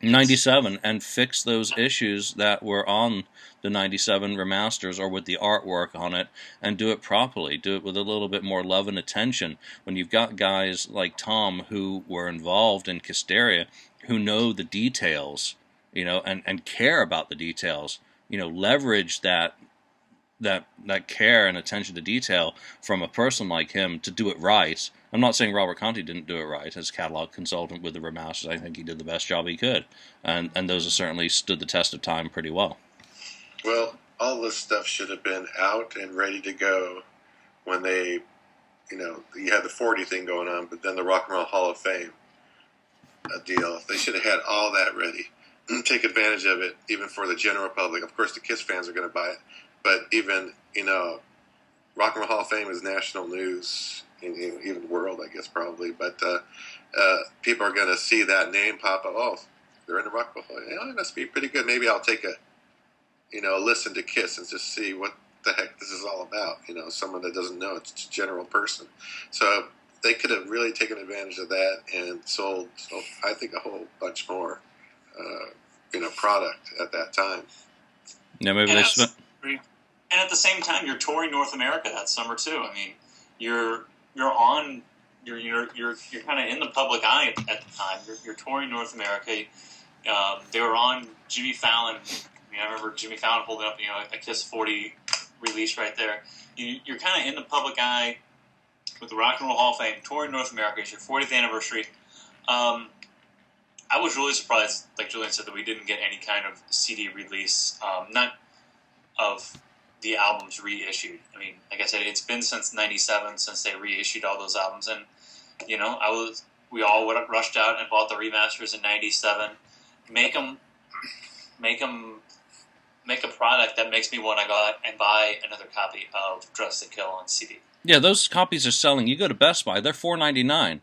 C: 97, and fix those issues that were on the 97 remasters or with the artwork on it, and do it properly. Do it with a little bit more love and attention. When you've got guys like Tom who were involved in Kissteria, who know the details, and care about the details, leverage that care and attention to detail from a person like him to do it right. I'm not saying Robert Conti didn't do it right as catalog consultant with the remasters. I think he did the best job he could, and those have certainly stood the test of time pretty well.
D: Well, all this stuff should have been out and ready to go when they, you had the 40 thing going on, but then the Rock and Roll Hall of Fame deal. They should have had all that ready. Take advantage of it, even for the general public. Of course, the KISS fans are going to buy it, but even, Rock and Roll Hall of Fame is national news, even the world, I guess, probably. But people are going to see that name pop up. Oh, they're in the Rock and Roll Hall of Fame. It must be pretty good. Maybe I'll take a listen to KISS and just see what the heck this is all about. Someone that doesn't know, it's a general person. So they could have really taken advantage of that and sold, I think, a whole bunch more, product at that time.
C: Yeah, maybe they spent.
B: And at the same time, you're touring North America that summer too. I mean, you're kind of in the public eye at the time. You're touring North America. They were on Jimmy Fallon. I remember Jimmy Fallon holding up, a KISS 40 release right there. You're kind of in the public eye with the Rock and Roll Hall of Fame, touring North America. It's your 40th anniversary. I was really surprised, like Julian said, that we didn't get any kind of CD release, not of the albums reissued. I mean, like I said, it's been since 97 since they reissued all those albums, and we all would have rushed out and bought the remasters in 97. Make a product that makes me want to go out and buy another copy of Dress to Kill on CD.
C: Yeah, those copies are selling. You go to Best Buy, they're $4.99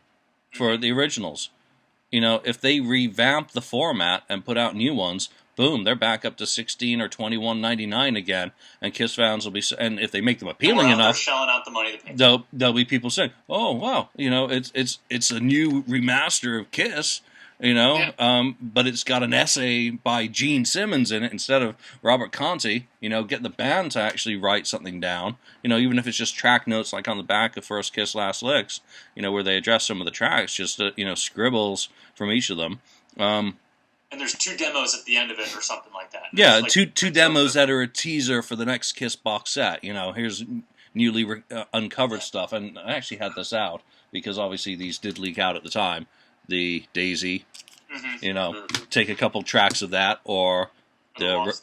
C: for the originals. If they revamp the format and put out new ones, boom, they're back up to $16 or $21.99 again, and KISS fans will be. And if they make them appealing enough,
B: shelling out the money to pay.
C: There'll be people saying, "Oh, wow, it's a new remaster of KISS." But it's got an essay by Gene Simmons in it instead of Robert Conti. Get the band to actually write something down. Even if it's just track notes like on the back of First Kiss, Last Licks, where they address some of the tracks, just scribbles from each of them.
B: And there's 2 demos at the end of it or something like that.
C: Yeah, two demos that are a teaser for the next KISS box set. Here's newly uncovered stuff. And I actually had this out because obviously these did leak out at the time. The Daisy, take a couple tracks of that, or the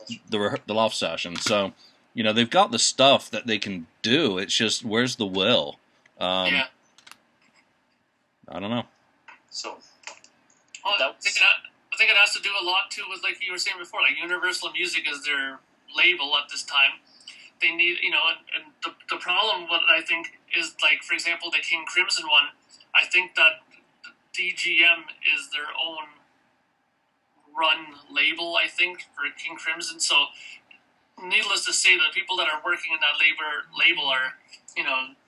C: Loft Session. So, they've got the stuff that they can do. It's just, where's the will? I don't know.
B: So,
E: I think it has to do a lot too with, like you were saying before, like Universal Music is their label at this time. They need, and the problem, what I think is, like, for example, the King Crimson one. I think that DGM is their own run label, I think, for King Crimson. So, needless to say, the people that are working in that label are,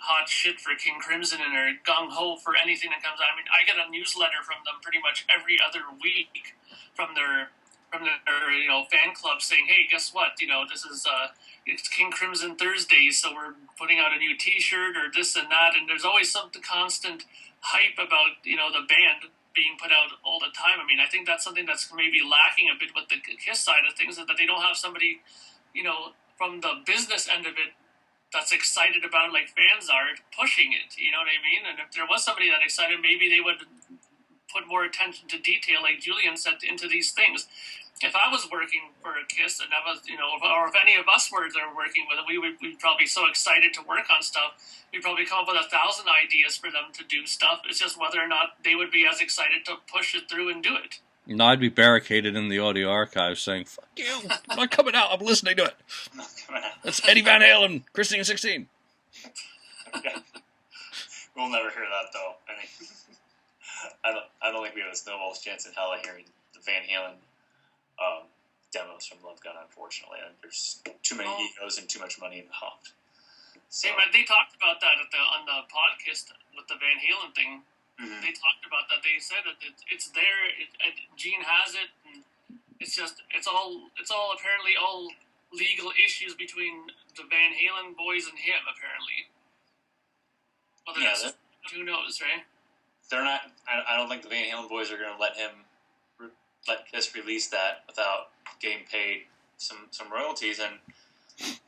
E: hot shit for King Crimson and are gung-ho for anything that comes out. I mean, I get a newsletter from them pretty much every other week from their fan club saying, hey, guess what? This is, it's King Crimson Thursdays, so we're putting out a new t-shirt or this and that, and there's always some constant hype about, the band being put out all the time. I mean, I think that's something that's maybe lacking a bit with the KISS side of things, is that they don't have somebody, from the business end of it that's excited about it like fans are, pushing it, you know what I mean? And if there was somebody that excited, maybe they would put more attention to detail, like Julian said, into these things. If I was working for KISS, and I was, or if any of us were there working with it, we'd probably be so excited to work on stuff. We'd probably come up with 1,000 ideas for them to do stuff. It's just whether or not they would be as excited to push it through and do it.
C: No, I'd be barricaded in the audio archive saying, "Fuck you! I'm not coming out. I'm listening to it."
B: Not coming out.
C: That's Eddie Van Halen, Christine 16.
B: Yeah. We'll never hear that though. I mean, I don't think we have a snowball's chance in hell of hearing the Van Halen demos from Love Gun. Unfortunately, there's too many egos and too much money involved. So,
E: They talked about that on the podcast with the Van Halen thing.
B: mhm.
E: They talked about that. They said that it's there. Gene has it. And it's all apparently all legal issues between the Van Halen boys and him. Apparently, whether
B: Yeah,
E: that's who knows, right?
B: they're not. I don't think the Van Halen boys are going to let Kiss release that without getting paid some royalties. And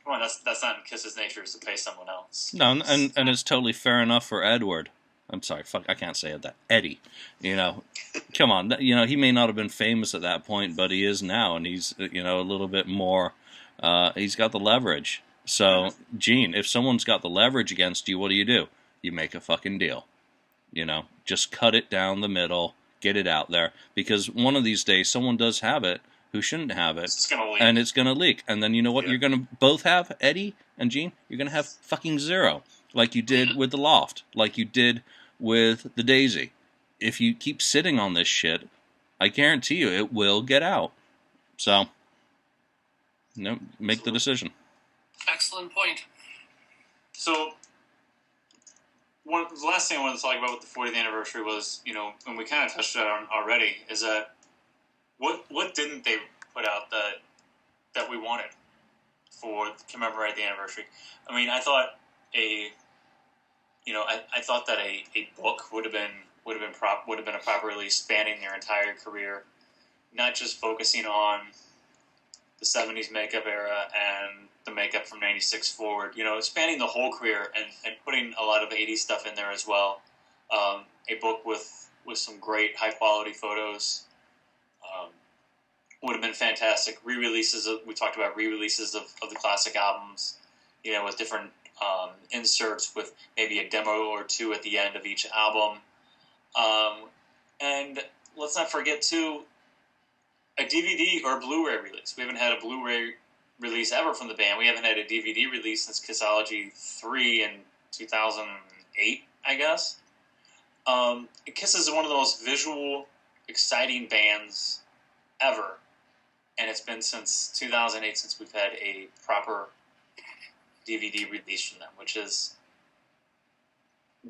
B: come on, that's not in Kiss's nature, is to pay someone else.
C: No, and it's totally fair enough for Edward. I'm sorry, fuck, I can't say that. Eddie, come on, he may not have been famous at that point, but he is now, and he's, a little bit more, he's got the leverage. So, Gene, if someone's got the leverage against you, what do? You make a fucking deal. Just cut it down the middle, get it out there, because one of these days someone does have it who shouldn't have it,
B: It's going to leak.
C: and it's going to leak. And then you know what
D: Yeah.
C: you're going to both have, Eddie and Gene? You're going to have fucking zero, like you did with the Loft, like you did with the Daisy. If you keep sitting on this shit, I guarantee you it will get out. So, make the decision.
E: Excellent point.
B: So, the last thing I wanted to talk about with the 40th anniversary was, and we kind of touched on already, is that what didn't they put out that we wanted to commemorate the anniversary? I mean, I thought I thought that a book would have been a proper release spanning their entire career, not just focusing on the 70s makeup era and the makeup from 96 forward, spanning the whole career and putting a lot of 80s stuff in there as well. A book with some great high quality photos would have been fantastic. We talked about re-releases of the classic albums, with different inserts with maybe a demo or two at the end of each album. And let's not forget, too, a DVD or Blu-ray release. We haven't had a Blu-ray release ever from the band. We haven't had a DVD release since Kissology 3 in 2008, I guess. Kiss is one of the most visual, exciting bands ever. And it's been since 2008 since we've had a proper DVD release from them, which is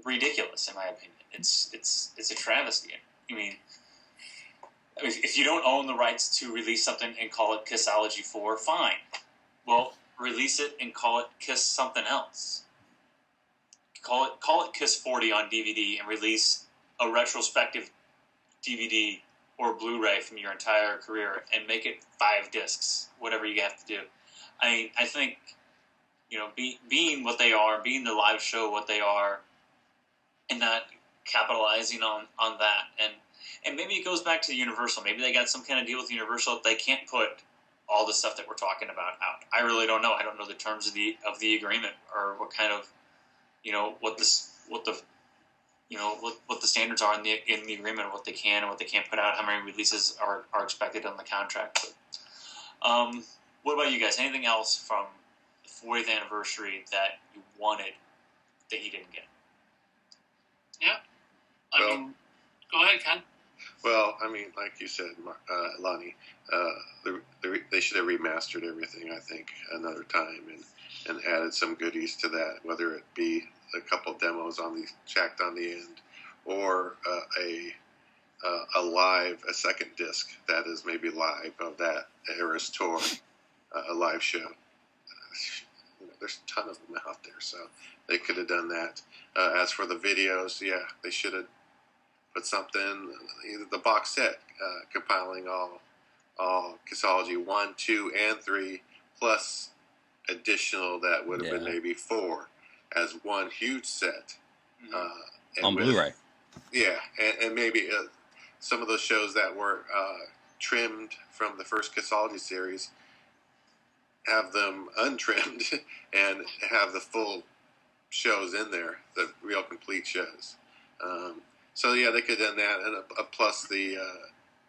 B: ridiculous in my opinion. It's a travesty. I mean, if you don't own the rights to release something and call it Kissology 4, fine. Well, release it and call it Kiss something else. Call it Kiss 40 on DVD and release a retrospective DVD or Blu-ray from your entire career and make it 5 discs, whatever you have to do. I mean, I think, being what they are, being the live show what they are, and not capitalizing on that. And maybe it goes back to Universal. Maybe they got some kind of deal with Universal. They can't put all the stuff that we're talking about out. I really don't know. I don't know the terms of the agreement or what kind of, what the standards are in the agreement, what they can and what they can't put out, how many releases are expected on the contract. But, what about you guys? Anything else from the 40th anniversary that you wanted that you didn't get?
E: Yeah. I mean, go ahead, Ken.
D: Well, I mean, like you said, Lonnie, they should have remastered everything, I think, another time and added some goodies to that, whether it be a couple demos jacked on the end or a second disc that is maybe live of that Eras tour, a live show. There's a ton of them out there, so they could have done that. As for the videos, yeah, they should have put something, either the box set compiling all Kissology 1, 2, and 3, plus additional that would have been maybe 4 as one huge set.
C: On Blu-ray.
D: Yeah, and maybe some of those shows that were trimmed from the first Kissology series, have them untrimmed and have the full shows in there, the real complete shows. So yeah, they could have done that, and plus the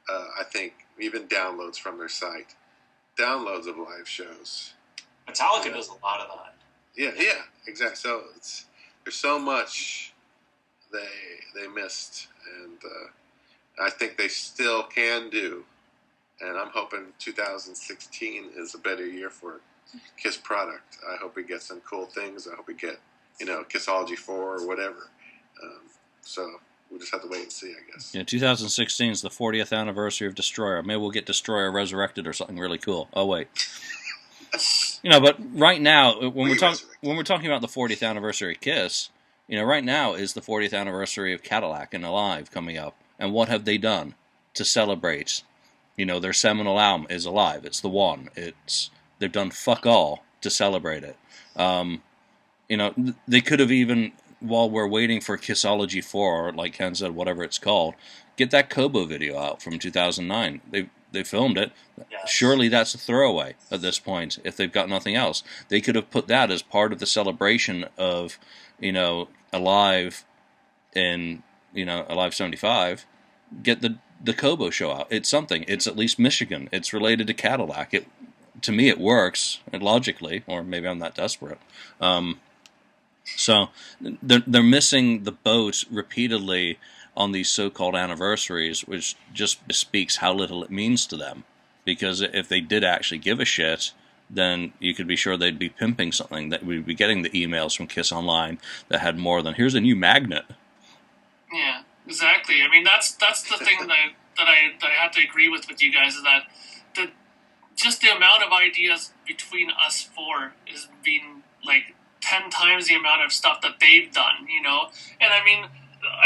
D: I think even downloads from their site, downloads of live shows.
B: Metallica does a lot of that.
D: Yeah, exactly. So there's so much they missed, and I think they still can do. And I'm hoping 2016 is a better year for KISS product. I hope we get some cool things. I hope we get, Kissology 4 or whatever. So we'll just have to wait and see, I guess.
C: Yeah, 2016 is the 40th anniversary of Destroyer. Maybe we'll get Destroyer Resurrected or something really cool. Oh, wait. But right now, when we're talking about the 40th anniversary of KISS, right now is the 40th anniversary of Cadillac and Alive coming up. And what have they done to celebrate? Their seminal album is Alive. It's the one. They've done fuck all to celebrate it. They could have even, while we're waiting for Kissology 4, or like Ken said, whatever it's called, get that Kobo video out from 2009. They filmed it.
B: Yes.
C: Surely that's a throwaway at this point, if they've got nothing else. They could have put that as part of the celebration of, Alive in, Alive 75. Get the Kobo show out. It's something. It's at least Michigan. It's related to Cadillac. To me, it works logically, or maybe I'm that desperate. So they're missing the boat repeatedly on these so-called anniversaries, which just bespeaks how little it means to them. Because if they did actually give a shit, then you could be sure they'd be pimping something, that we'd be getting the emails from KISS Online that had more than, here's a new magnet.
E: Yeah, exactly. I mean, that's the thing that I have to agree with you guys, is that just the amount of ideas between us four is being like 10 times the amount of stuff that they've done, And I mean,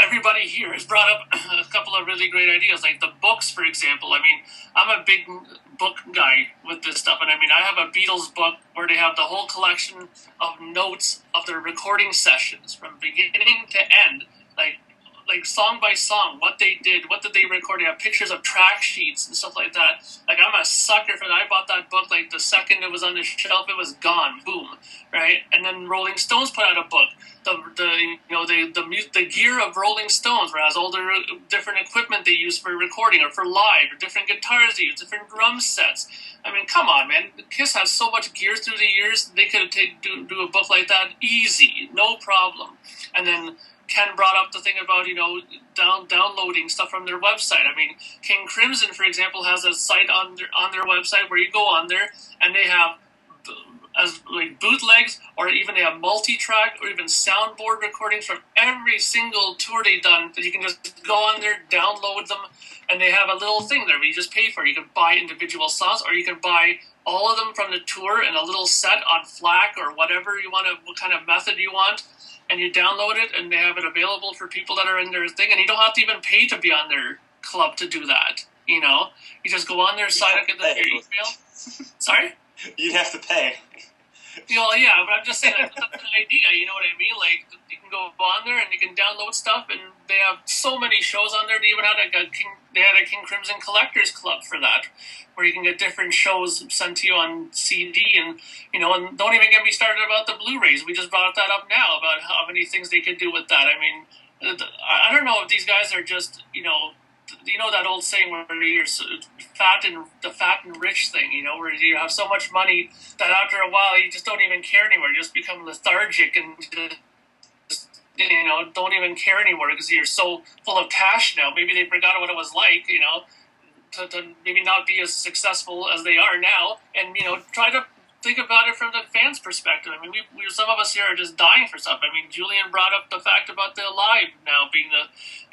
E: everybody here has brought up a couple of really great ideas, like the books, for example. I mean, I'm a big book guy with this stuff, and I mean, I have a Beatles book where they have the whole collection of notes of their recording sessions from beginning to end, like song by song, what they did, what did they record. They have pictures of track sheets and stuff like that. Like, I'm a sucker for that. I bought that book, like, the second it was on the shelf, it was gone. Boom. Right? And then Rolling Stones put out a book. The gear of Rolling Stones, where it has all the different equipment they use for recording or for live, or different guitars they use, different drum sets. I mean, come on, man. KISS has so much gear through the years. They could do a book like that easy, no problem. And then Ken brought up the thing about, downloading stuff from their website. I mean, King Crimson, for example, has a site on their website where you go on there and they have as like bootlegs, or even they have multi-track or even soundboard recordings from every single tour they've done, that you can just go on there, download them, and they have a little thing there where you just pay for it. You can buy individual songs, or you can buy all of them from the tour in a little set on FLAC or whatever you want, what kind of method you want. And you download it, and they have it available for people that are in their thing, and you don't have to even pay to be on their club to do that. You just go on there, sign up, get your email. Sorry?
B: You'd have to pay.
E: Yeah, but I'm just saying that's an idea. You know what I mean? Like, you can go on there and you can download stuff, and they have so many shows on there. They even had a King Crimson Collectors Club for that, where you can get different shows sent to you on CD, and and don't even get me started about the Blu-rays. We just brought that up now about how many things they could do with that. I mean, I don't know if these guys are just that old saying where you're fat and rich thing, where you have so much money that after a while you just don't even care anymore. You just become lethargic and just, don't even care anymore because you're so full of cash now. Maybe they forgot what it was like, to maybe not be as successful as they are now, and try to think about it from the fans' perspective. I mean, we some of us here are just dying for stuff. I mean, Julian brought up the fact about the Alive now being the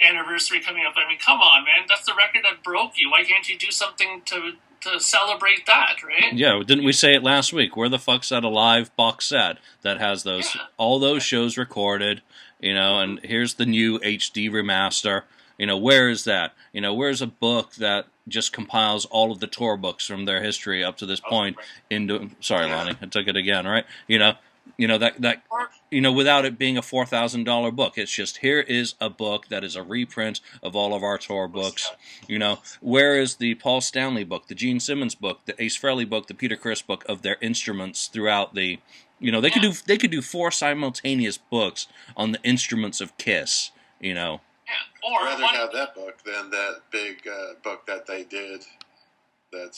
E: anniversary coming up. I mean, come on, man, that's the record that broke you. Why can't you do something to celebrate that, right?
C: Yeah, didn't we say it last week? Where the fuck's that Alive box set that has all those shows recorded, and here's the new HD remaster. Where is that? Where's a book that just compiles all of the tour books from their history up to this point into... Sorry, Lonnie, I took it again, right? Without it being a $4,000 book. It's just, here is a book that is a reprint of all of our tour books. Where is the Paul Stanley book, the Gene Simmons book, the Ace Frehley book, the Peter Criss book of their instruments throughout the... They could do 4 simultaneous books on the instruments of KISS,
E: Yeah. Or
D: I'd rather
E: one,
D: have that book than that big book that they did. That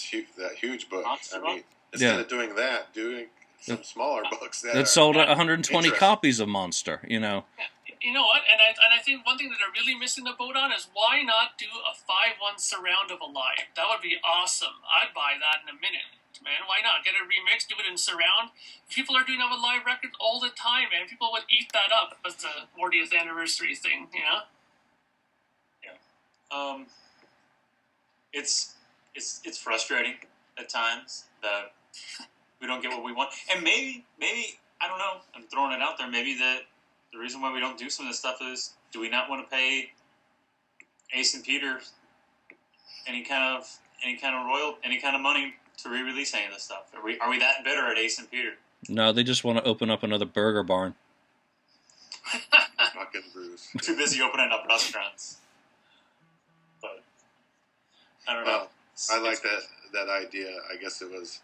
D: huge book.
B: Monster
D: I
B: book?
D: mean, instead of doing that, doing some smaller books that
C: sold
D: are
C: 120
D: interesting.
C: copies of Monster.
E: you know what? And I think one thing that they're really missing the boat on is why not do a 5-1 surround of Alive? That would be awesome. I'd buy that in a minute, man. Why not? Get it remixed, do it in surround. People are doing that with live records all the time, man. People would eat that up as the 40th anniversary thing, you know?
B: Yeah. It's frustrating at times that we don't get what we want, and maybe I don't know. I'm throwing it out there. Maybe the reason why we don't do some of this stuff is, do we not want to pay Ace and Peter any kind of money to re-release any of this stuff? Are we that bitter at Ace and Peter?
C: No, they just want to open up another burger barn.
D: Fucking Bruce.
B: Too busy opening up restaurants. But I don't know.
D: Well, I like that idea. I guess it was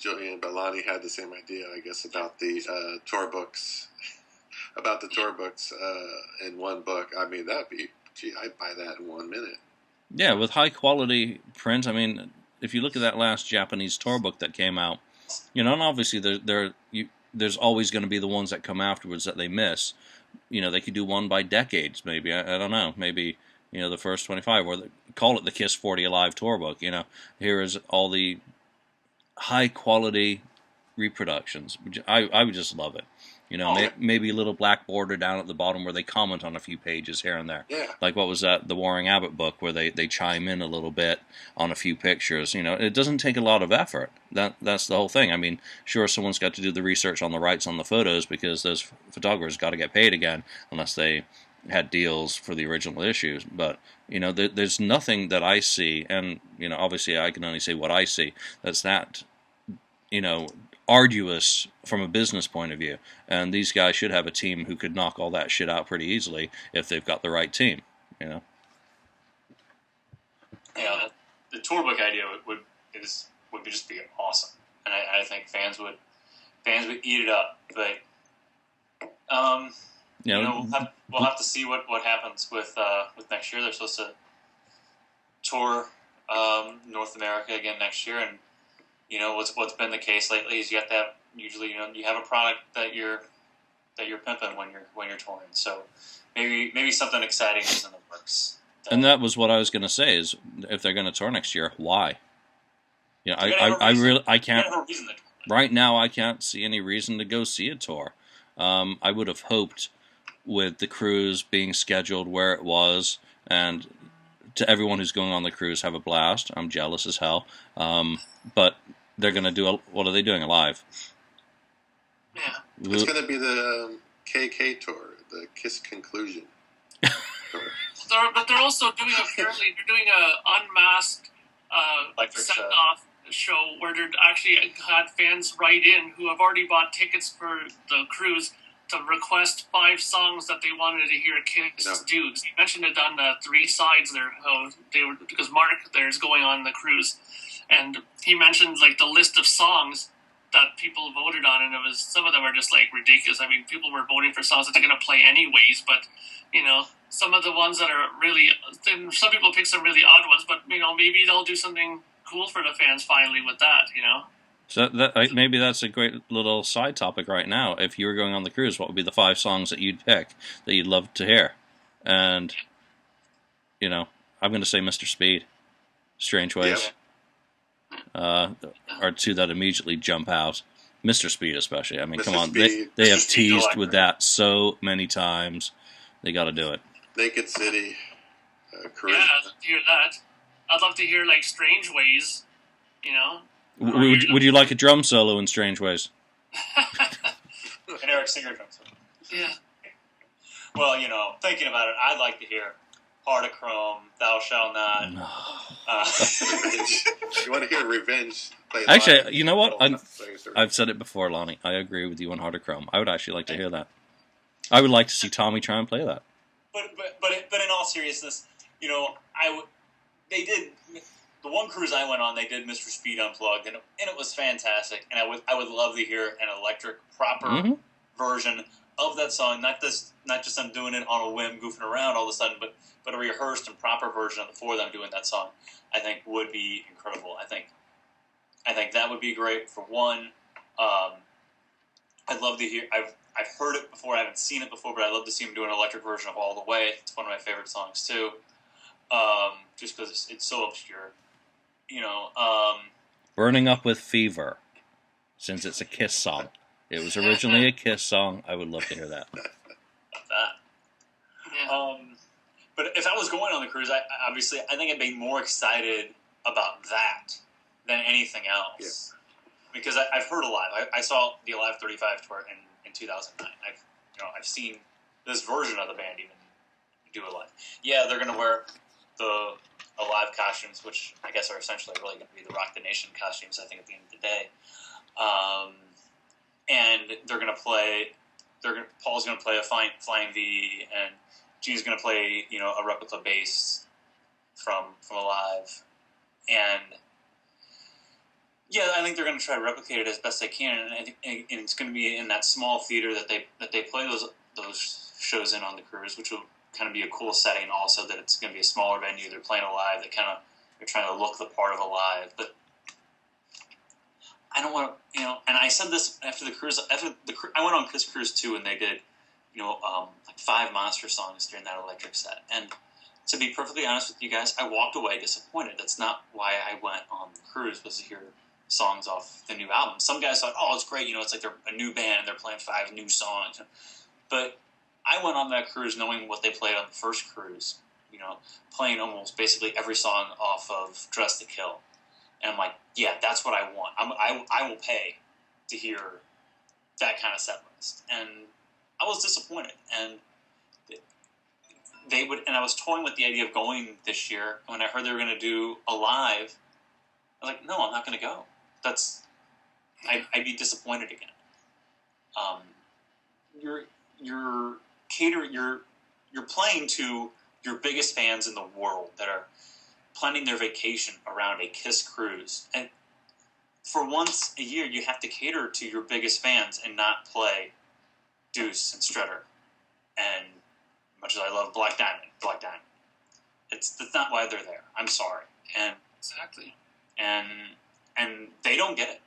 D: Julian, but Lonnie had the same idea, I guess, about the tour books. About the tour books in one book. I mean, that'd be, I'd buy that in 1 minute.
C: Yeah, with high quality print. I mean, if you look at that last Japanese tour book that came out, and obviously there's always going to be the ones that come afterwards that they miss. They could do one by decades, maybe. I don't know. Maybe, the first 25, or call it the Kiss 40 Alive tour book. Here is all the high quality reproductions. I would just love it. Maybe a little black border down at the bottom where they comment on a few pages here and there.
D: Yeah.
C: Like what was that, the Warring Abbott book, where they chime in a little bit on a few pictures. It doesn't take a lot of effort. That's the whole thing. I mean, sure, someone's got to do the research on the rights on the photos, because those photographers got to get paid again, unless they had deals for the original issues. But there's nothing that I see, and obviously I can only say what I see, that's that arduous from a business point of view. And these guys should have a team who could knock all that shit out pretty easily if they've got the right team.
B: Yeah, the tour book idea would just be awesome, and I think fans would eat it up. But we'll have to see what happens with next year. They're supposed to tour North America again next year, and what's been the case lately is you have to have, usually you have a product that you're pimping when you're touring. So maybe something exciting is in the works.
C: And that was what I was going to say, is if they're going to tour next year, why? I can't right now. I can't see any reason to go see a tour. I would have hoped, with the cruise being scheduled where it was, and to everyone who's going on the cruise, have a blast. I'm jealous as hell. But they're going to do what are they doing, live?
E: Yeah.
D: It's going to be the KK tour, the Kiss Conclusion tour.
E: But they're also doing they're doing a unmasked send-off show where they're actually had fans write in who have already bought tickets for the cruise to request 5 songs that they wanted to hear Kiss do. You mentioned it on the 3 sides there, how they were, because Mark there's going on the cruise, and he mentioned like the list of songs that people voted on, and it was, some of them are just like ridiculous. I mean, people were voting for songs that they're going to play anyways, but some of the ones that are really, some people pick some really odd ones, but maybe they'll do something cool for the fans finally with that.
C: So maybe that's a great little side topic right now. If you were going on the cruise, what would be the 5 songs that you'd pick that you'd love to hear? And I'm going to say Mr. Speed, Strange Ways.
D: Yep.
C: Are 2 that immediately jump out. Mr. Speed especially. I mean,
D: Mr.
C: come on.
D: Speed.
C: They have
B: Mr. Speed,
C: teased with that so many times. They got to do it.
D: Naked City, Charisma.
E: Yeah, I'd love to hear that. I'd love to hear like Strange Ways,
C: Would you like a drum solo in Strange Ways?
B: And Eric Singer comes in.
E: Yeah.
B: Well, thinking about it, I'd like to hear Heart of Chrome, Thou Shalt Not.
D: Revenge. You want to hear Revenge play live?
C: Actually, you know what? I've said it before, Lonnie. I agree with you on Heart of Chrome. I would actually like to hear that. I would like to see Tommy try and play that.
B: But in all seriousness, they did the one cruise I went on. They did Mr. Speed Unplugged, and it was fantastic. And I would love to hear an electric proper version of that song, not just them doing it on a whim, goofing around all of a sudden, but a rehearsed and proper version of the four of them doing that song, I think would be incredible. I think that would be great for one. I'd love to hear. I've heard it before. I haven't seen it before, but I'd love to see him do an electric version of All the Way. It's one of my favorite songs too. Just because it's so obscure, you know.
C: Burning Up with Fever, since it's a Kiss song. It was originally a Kiss song. I would love to hear that.
E: Yeah.
B: But if I was going on the cruise, I think I'd be more excited about that than anything else. Yeah. Because I've heard Alive. I saw the Alive 35 tour in 2009. I've seen this version of the band even do Alive. Yeah, they're going to wear the Alive costumes, which I guess are essentially really going to be the Rock the Nation costumes, I think, at the end of the day. And they're going to play. Paul's going to play a Flying V, and Gene's going to play, a replica bass from Alive, and yeah, I think they're going to try to replicate it as best they can, and it's going to be in that small theater that they play those shows in on the cruise, which will kind of be a cool setting. Also, that it's going to be a smaller venue. They're playing Alive. They're trying to look the part of Alive, but I don't want to, And I said this after the cruise. I went on Kiss Cruise 2, and they did, like 5 Monster songs during that electric set. And to be perfectly honest with you guys, I walked away disappointed. That's not why I went on the cruise, was to hear songs off the new album. Some guys thought, oh, it's great. It's like they're a new band and they're playing 5 new songs. But I went on that cruise knowing what they played on the first cruise. Playing almost basically every song off of Dress to Kill. And I'm like, yeah, that's what I want. I will pay to hear that kind of set list. And I was disappointed. And I was toying with the idea of going this year. When I heard they were going to do Alive, I was like, no, I'm not going to go. I'd be disappointed again. You're playing to your biggest fans in the world that are planning their vacation around a Kiss cruise. And for once a year, you have to cater to your biggest fans and not play Deuce and Strutter. And much as I love Black Diamond. That's not why they're there. I'm sorry. And
E: exactly.
B: And they don't get it.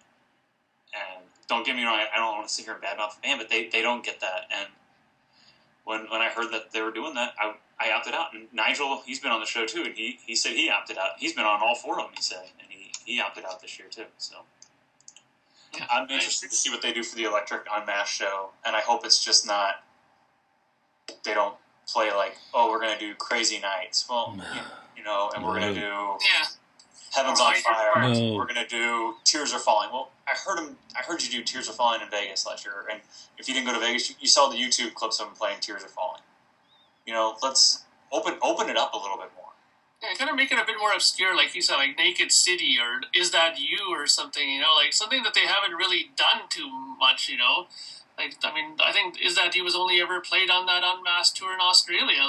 B: And don't get me wrong, I don't want to sit here and badmouth the band, but they don't get that. And when I heard that they were doing that, I opted out. And Nigel, he's been on the show too, and he said he opted out. He's been on all 4 of them, he said, and he opted out this year too. So yeah, I'm interested to see what they do for the Electric Unmasked show, and I hope it's just not, they don't play like, oh, we're going to do Crazy Nights. Well, and we're going to do Heaven's on Fire.
C: No.
B: We're going to do Tears Are Falling. Well, I heard you do Tears Are Falling in Vegas last year, and if you didn't go to Vegas, you saw the YouTube clips of them playing Tears Are Falling. Let's open it up a little bit more.
E: Yeah, kind of make it a bit more obscure, like you said, like Naked City, or Is That You, or something, like something that they haven't really done too much, I think Is That You was only ever played on that Unmasked tour in Australia.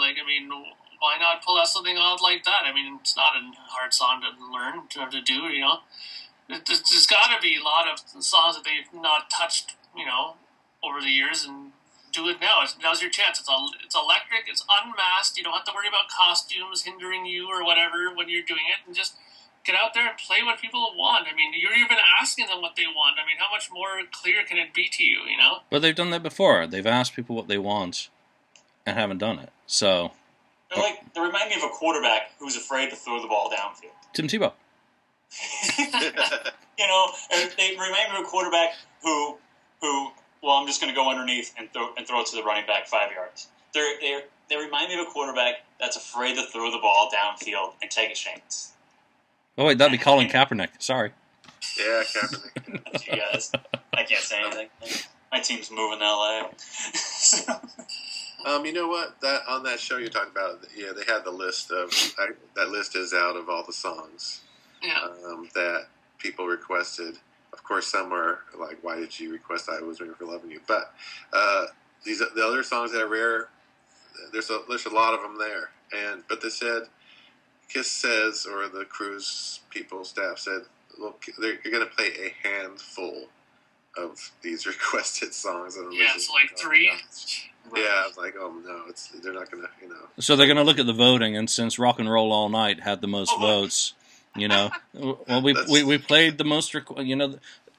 E: Why not pull out something odd like that? It's not a hard song to learn, to do, There's got to be a lot of songs that they've not touched, over the years, and do it now. Now's your chance. It's electric, it's unmasked, you don't have to worry about costumes hindering you or whatever when you're doing it, and just get out there and play what people want. You're even asking them what they want. How much more clear can it be to you,
C: But they've done that before. They've asked people what they want and haven't done it. So
B: they remind me of a quarterback who's afraid to throw the ball downfield.
C: Tim Tebow.
B: And they remind me of a quarterback who well, I'm just going to go underneath and throw it to the running back 5 yards. They remind me of a quarterback that's afraid to throw the ball downfield and take a chance.
C: Oh wait, that'd be Colin Kaepernick. Sorry.
D: Yeah, Kaepernick.
B: Yes, I can't say anything. My team's moving to LA.
D: You know what? That on that show you're talking about, yeah, they had the list of that list is out of all the songs that people requested. Of course, some are like, "Why did you request I Was Waiting for Loving You?" But the other songs that are rare, there's a lot of them there. But they said, Kiss says, or the cruise people staff said, "Look, you're going to play a handful of these requested songs. And
E: yeah, it's like 3.
D: Right. Yeah, I was like, oh no, they're not gonna,
C: So they're gonna look at the voting, and since Rock and Roll All Night had the most votes, well, we played the most.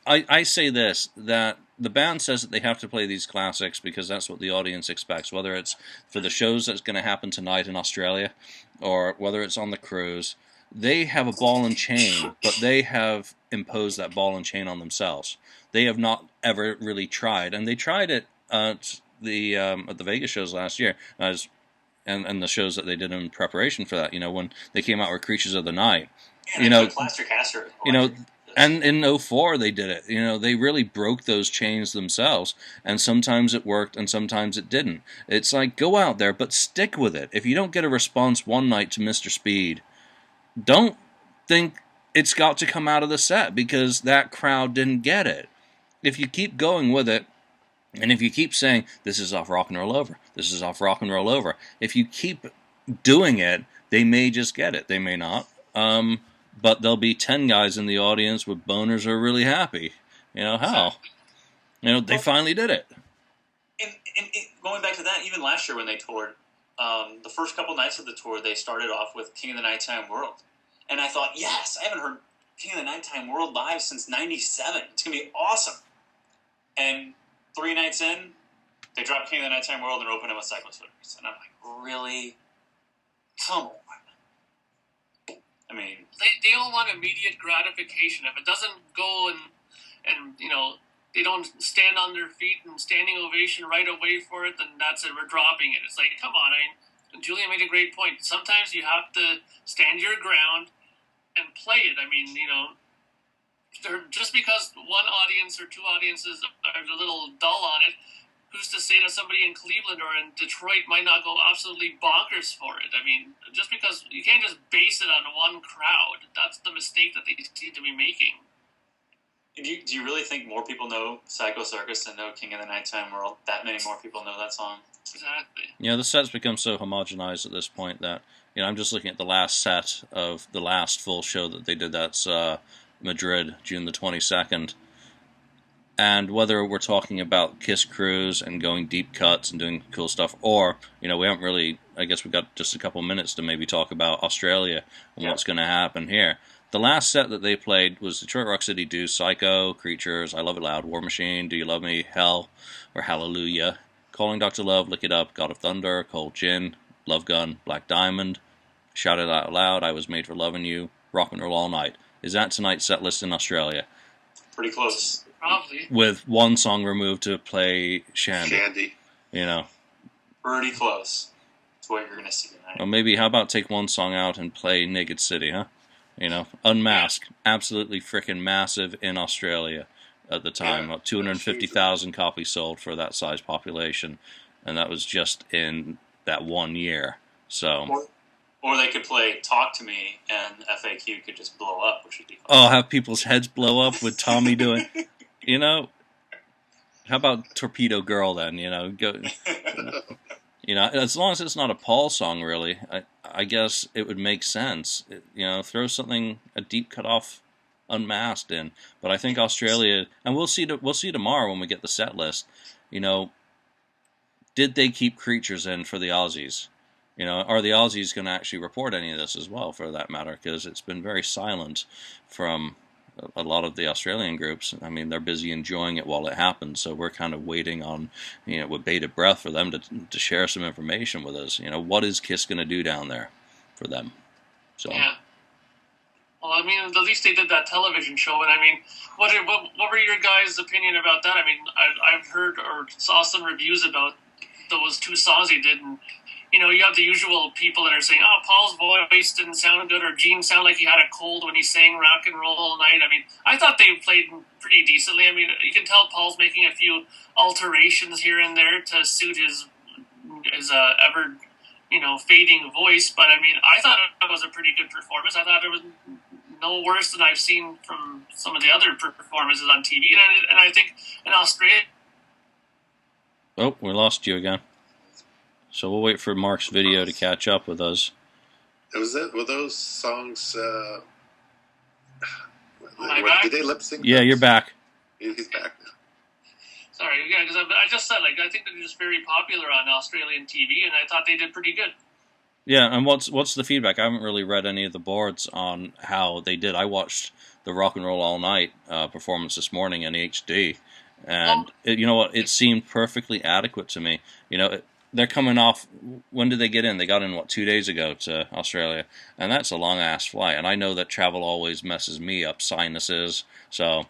C: I say this, that the band says that they have to play these classics because that's what the audience expects, whether it's for the shows that's going to happen tonight in Australia, or whether it's on the cruise. They have a ball and chain, but they have imposed that ball and chain on themselves. They have not ever really tried, and they tried it at the Vegas shows last year, and the shows that they did in preparation for that. When they came out with Creatures of the Night,
B: Plaster Caster,
C: and in 04 they did it. They really broke those chains themselves, and sometimes it worked and sometimes it didn't. It's like, go out there, but stick with it. If you don't get a response one night to Mr. Speed, don't think it's got to come out of the set because that crowd didn't get it. If you keep going with it, and if you keep saying, this is off Rock and Roll Over, this is off Rock and Roll Over, if you keep doing it, they may just get it. They may not. But there'll be 10 guys in the audience with boners who are really happy. Hell. They finally did it.
B: And going back to that, even last year when they toured, the first couple nights of the tour, they started off with King of the Nighttime World. And I thought, yes, I haven't heard King of the Nighttime World live since 97. It's going to be awesome. And 3 nights in, they dropped King of the Nighttime World and opened it with Psychosurgeons. And I'm like, really? Come on. I mean,
E: they all want immediate gratification. If it doesn't go and they don't stand on their feet and standing ovation right away for it, then that's it. We're dropping it. It's like, come on. Julian made a great point. Sometimes you have to stand your ground and play it. Just because one audience or 2 audiences are a little dull on it, who's to say that somebody in Cleveland or in Detroit might not go absolutely bonkers for it? Just because you can't just base it on one crowd. That's the mistake that they seem to be making.
B: Do you really think more people know Psycho Circus than know King of the Nighttime World? That many more people know that song?
E: Exactly.
C: The set's become so homogenized at this point that, I'm just looking at the last set of the last full show that they did. That's Madrid, June the 22nd. And whether we're talking about Kiss Cruise and going deep cuts and doing cool stuff, or, we haven't really, I guess we've got just a couple minutes to maybe talk about Australia and what's going to happen here. The last set that they played was Detroit Rock City Do, Psycho, Creatures, I Love It Loud, War Machine, Do You Love Me, Hell, or Hallelujah, Calling Dr. Love, Lick It Up, God of Thunder, Cold Gin, Love Gun, Black Diamond, Shout It Out Loud, I Was Made for Loving You, Rock and Roll All Night. Is that tonight's set list in Australia?
B: Pretty close.
E: Probably.
C: With one song removed to play Shandy.
B: Pretty close to what you're going to see tonight.
C: Well, maybe, how about take one song out and play Naked City, huh? Unmasked. Absolutely freaking massive in Australia at the time. About 250,000 copies sold for that size population. And that was just in that 1 year. So...
B: Or they could play Talk to Me and FAQ could just blow up, which would be fun.
C: Have people's heads blow up with Tommy doing... How about Torpedo Girl then? Go... as long as it's not a Paul song, really, I guess it would make sense. Throw something, a deep cut off, Unmasked in. But I think Australia, and we'll see tomorrow when we get the set list. Did they keep Creatures in for the Aussies? Are the Aussies going to actually report any of this as well, for that matter? Because it's been very silent from a lot of the Australian groups. They're busy enjoying it while it happens, so we're kind of waiting on, with bated breath for them to share some information with us. What is KISS going to do down there for them? So.
E: Yeah. Well, at least they did that television show, and what were your guys' opinion about that? I've heard or saw some reviews about those 2 songs they did, and you have the usual people that are saying, oh, Paul's voice didn't sound good, or Gene sounded like he had a cold when he sang Rock and Roll All Night. I thought they played pretty decently. You can tell Paul's making a few alterations here and there to suit his ever, fading voice, but I thought it was a pretty good performance. I thought it was no worse than I've seen from some of the other performances on TV, and I think in Australia...
C: Oh, we lost you again. So we'll wait for Mark's video to catch up with us.
D: Were those songs...
E: Am I back?
D: Did they lip sync?
C: Yeah, you're back.
D: He's back now.
E: Sorry, yeah, because I just said, like, I think they're just very popular on Australian TV, and I thought they did pretty good.
C: Yeah, and what's the feedback? I haven't really read any of the boards on how they did. I watched the Rock and Roll All Night performance this morning in HD, and you know what? It seemed perfectly adequate to me. You know, they're coming off. When did they get in? They got in 2 days ago to Australia, and that's a long ass flight. And I know that travel always messes me up, sinuses. So.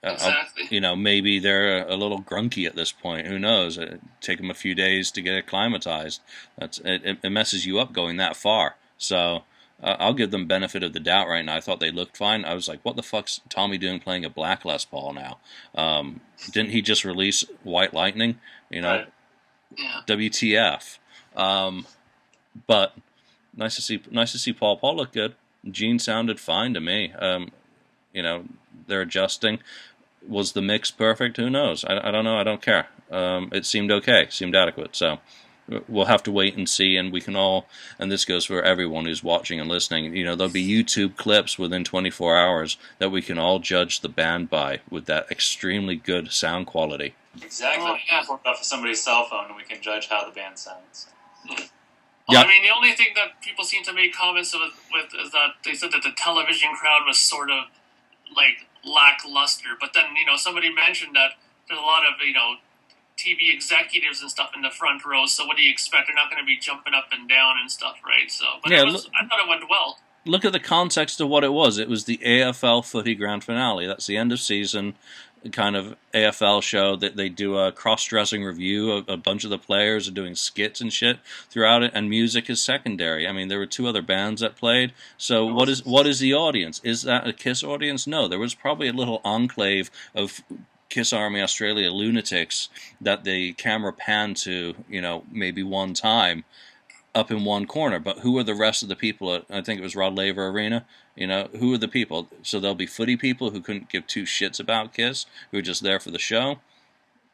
E: Exactly.
C: You know, maybe they're a little grunky at this point. Who knows? It take them a few days to get acclimatized. It messes you up going that far. So I'll give them benefit of the doubt right now. I thought they looked fine. I was like, what the fuck's Tommy doing playing a black Les Paul now? Didn't he just release White Lightning? You know,
E: Right. Yeah.
C: WTF? But nice to see Paul. Paul looked good. Gene sounded fine to me. You know, they're adjusting. Was the mix perfect? Who knows? I don't know. I don't care. It seemed okay. Seemed adequate. So we'll have to wait and see. And we can all, and this goes for everyone who's watching and listening, you know, there'll be YouTube clips within 24 hours that we can all judge the band by with that extremely good sound quality.
B: Exactly.
E: Oh, yeah.
B: Hook up to somebody's cell phone and we can judge how the band sounds.
E: Well,
C: Yeah.
E: I mean, the only thing that people seem to make comments with is that they said that the television crowd was sort of, like, lackluster. But then, you know, somebody mentioned that there's a lot of, you know, TV executives and stuff in the front row, so what do you expect? They're not going to be jumping up and down and stuff, right? So, but
C: Yeah,
E: I thought it went well.
C: Look at the context of what it was. It was the AFL Footy Grand Finale. That's the end of season kind of AFL show that they do a cross-dressing review. A bunch of the players are doing skits and shit throughout it, and music is secondary. I mean, there were 2 other bands that played. So what is the audience? Is that a KISS audience? No, there was probably a little enclave of KISS Army Australia lunatics that the camera panned to, you know, maybe one time up in one corner. But who are the rest of the people at, I think it was Rod Laver Arena? You know, who are the people? So there'll be footy people who couldn't give 2 shits about KISS, who are just there for the show.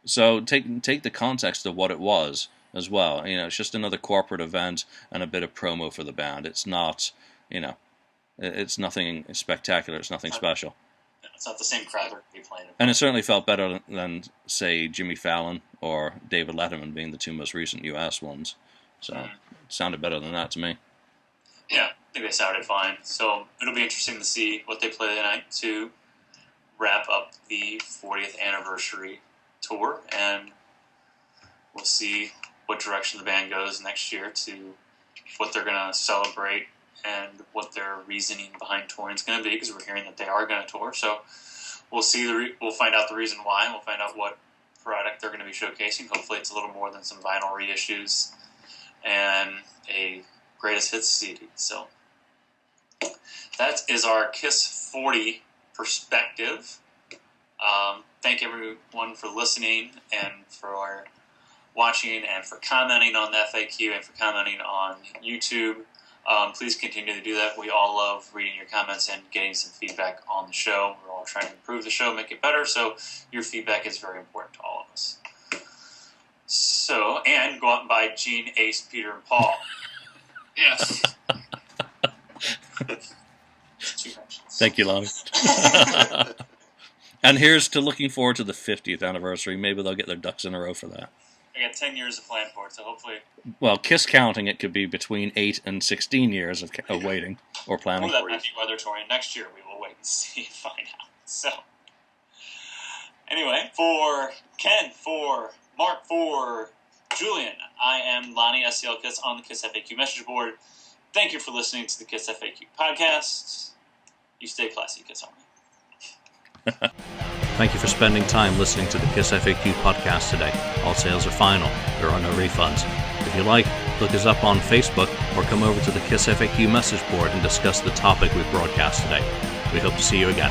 C: So take the context of what it was as well. You know, it's just another corporate event and a bit of promo for the band. It's not, you know, it's nothing spectacular. It's nothing special.
B: It's not the same crowd they're going to be playing.
C: And it certainly felt better than, say, Jimmy Fallon or David Letterman being the 2 most recent U.S. ones. So it sounded better than that to me.
B: Yeah, I think they sounded fine. So it'll be interesting to see what they play tonight to wrap up the 40th anniversary tour. And we'll see what direction the band goes next year to what they're going to celebrate and what their reasoning behind touring is going to be, because we're hearing that they are going to tour. So we'll see. We'll find out the reason why. We'll find out what product they're going to be showcasing. Hopefully it's a little more than some vinyl reissues and a greatest hits CD. So that is our KISS 40 perspective. Thank everyone for listening and for watching and for commenting on the FAQ and for commenting on YouTube. Please continue to do that. We all love reading your comments and getting some feedback on the show. We're all trying to improve the show, make it better, so your feedback is very important to all of us. So, and go out and buy Gene, Ace, Peter, and Paul.
E: Yes.
B: 2 mentions.
C: Thank you, Lonnie. And here's to looking forward to the 50th anniversary. Maybe they'll get their ducks in a row for that.
B: I got 10 years to plan for it, so hopefully...
C: Well, KISS counting, it could be between 8 and 16 years of waiting or planning.
B: Or that might be weather touring. Next year we will wait and see and find out. So, anyway, for Ken, for Mark, for Julian, I am Lonnie, stlkiss, on the KissFAQ message board. Thank you for listening to the KissFAQ podcast. You stay classy, Kiss Army.
A: Thank you for spending time listening to the KissFAQ podcast today. All sales are final. There are no refunds. If you like, look us up on Facebook or come over to the KissFAQ message board and discuss the topic we broadcast today. We hope to see you again.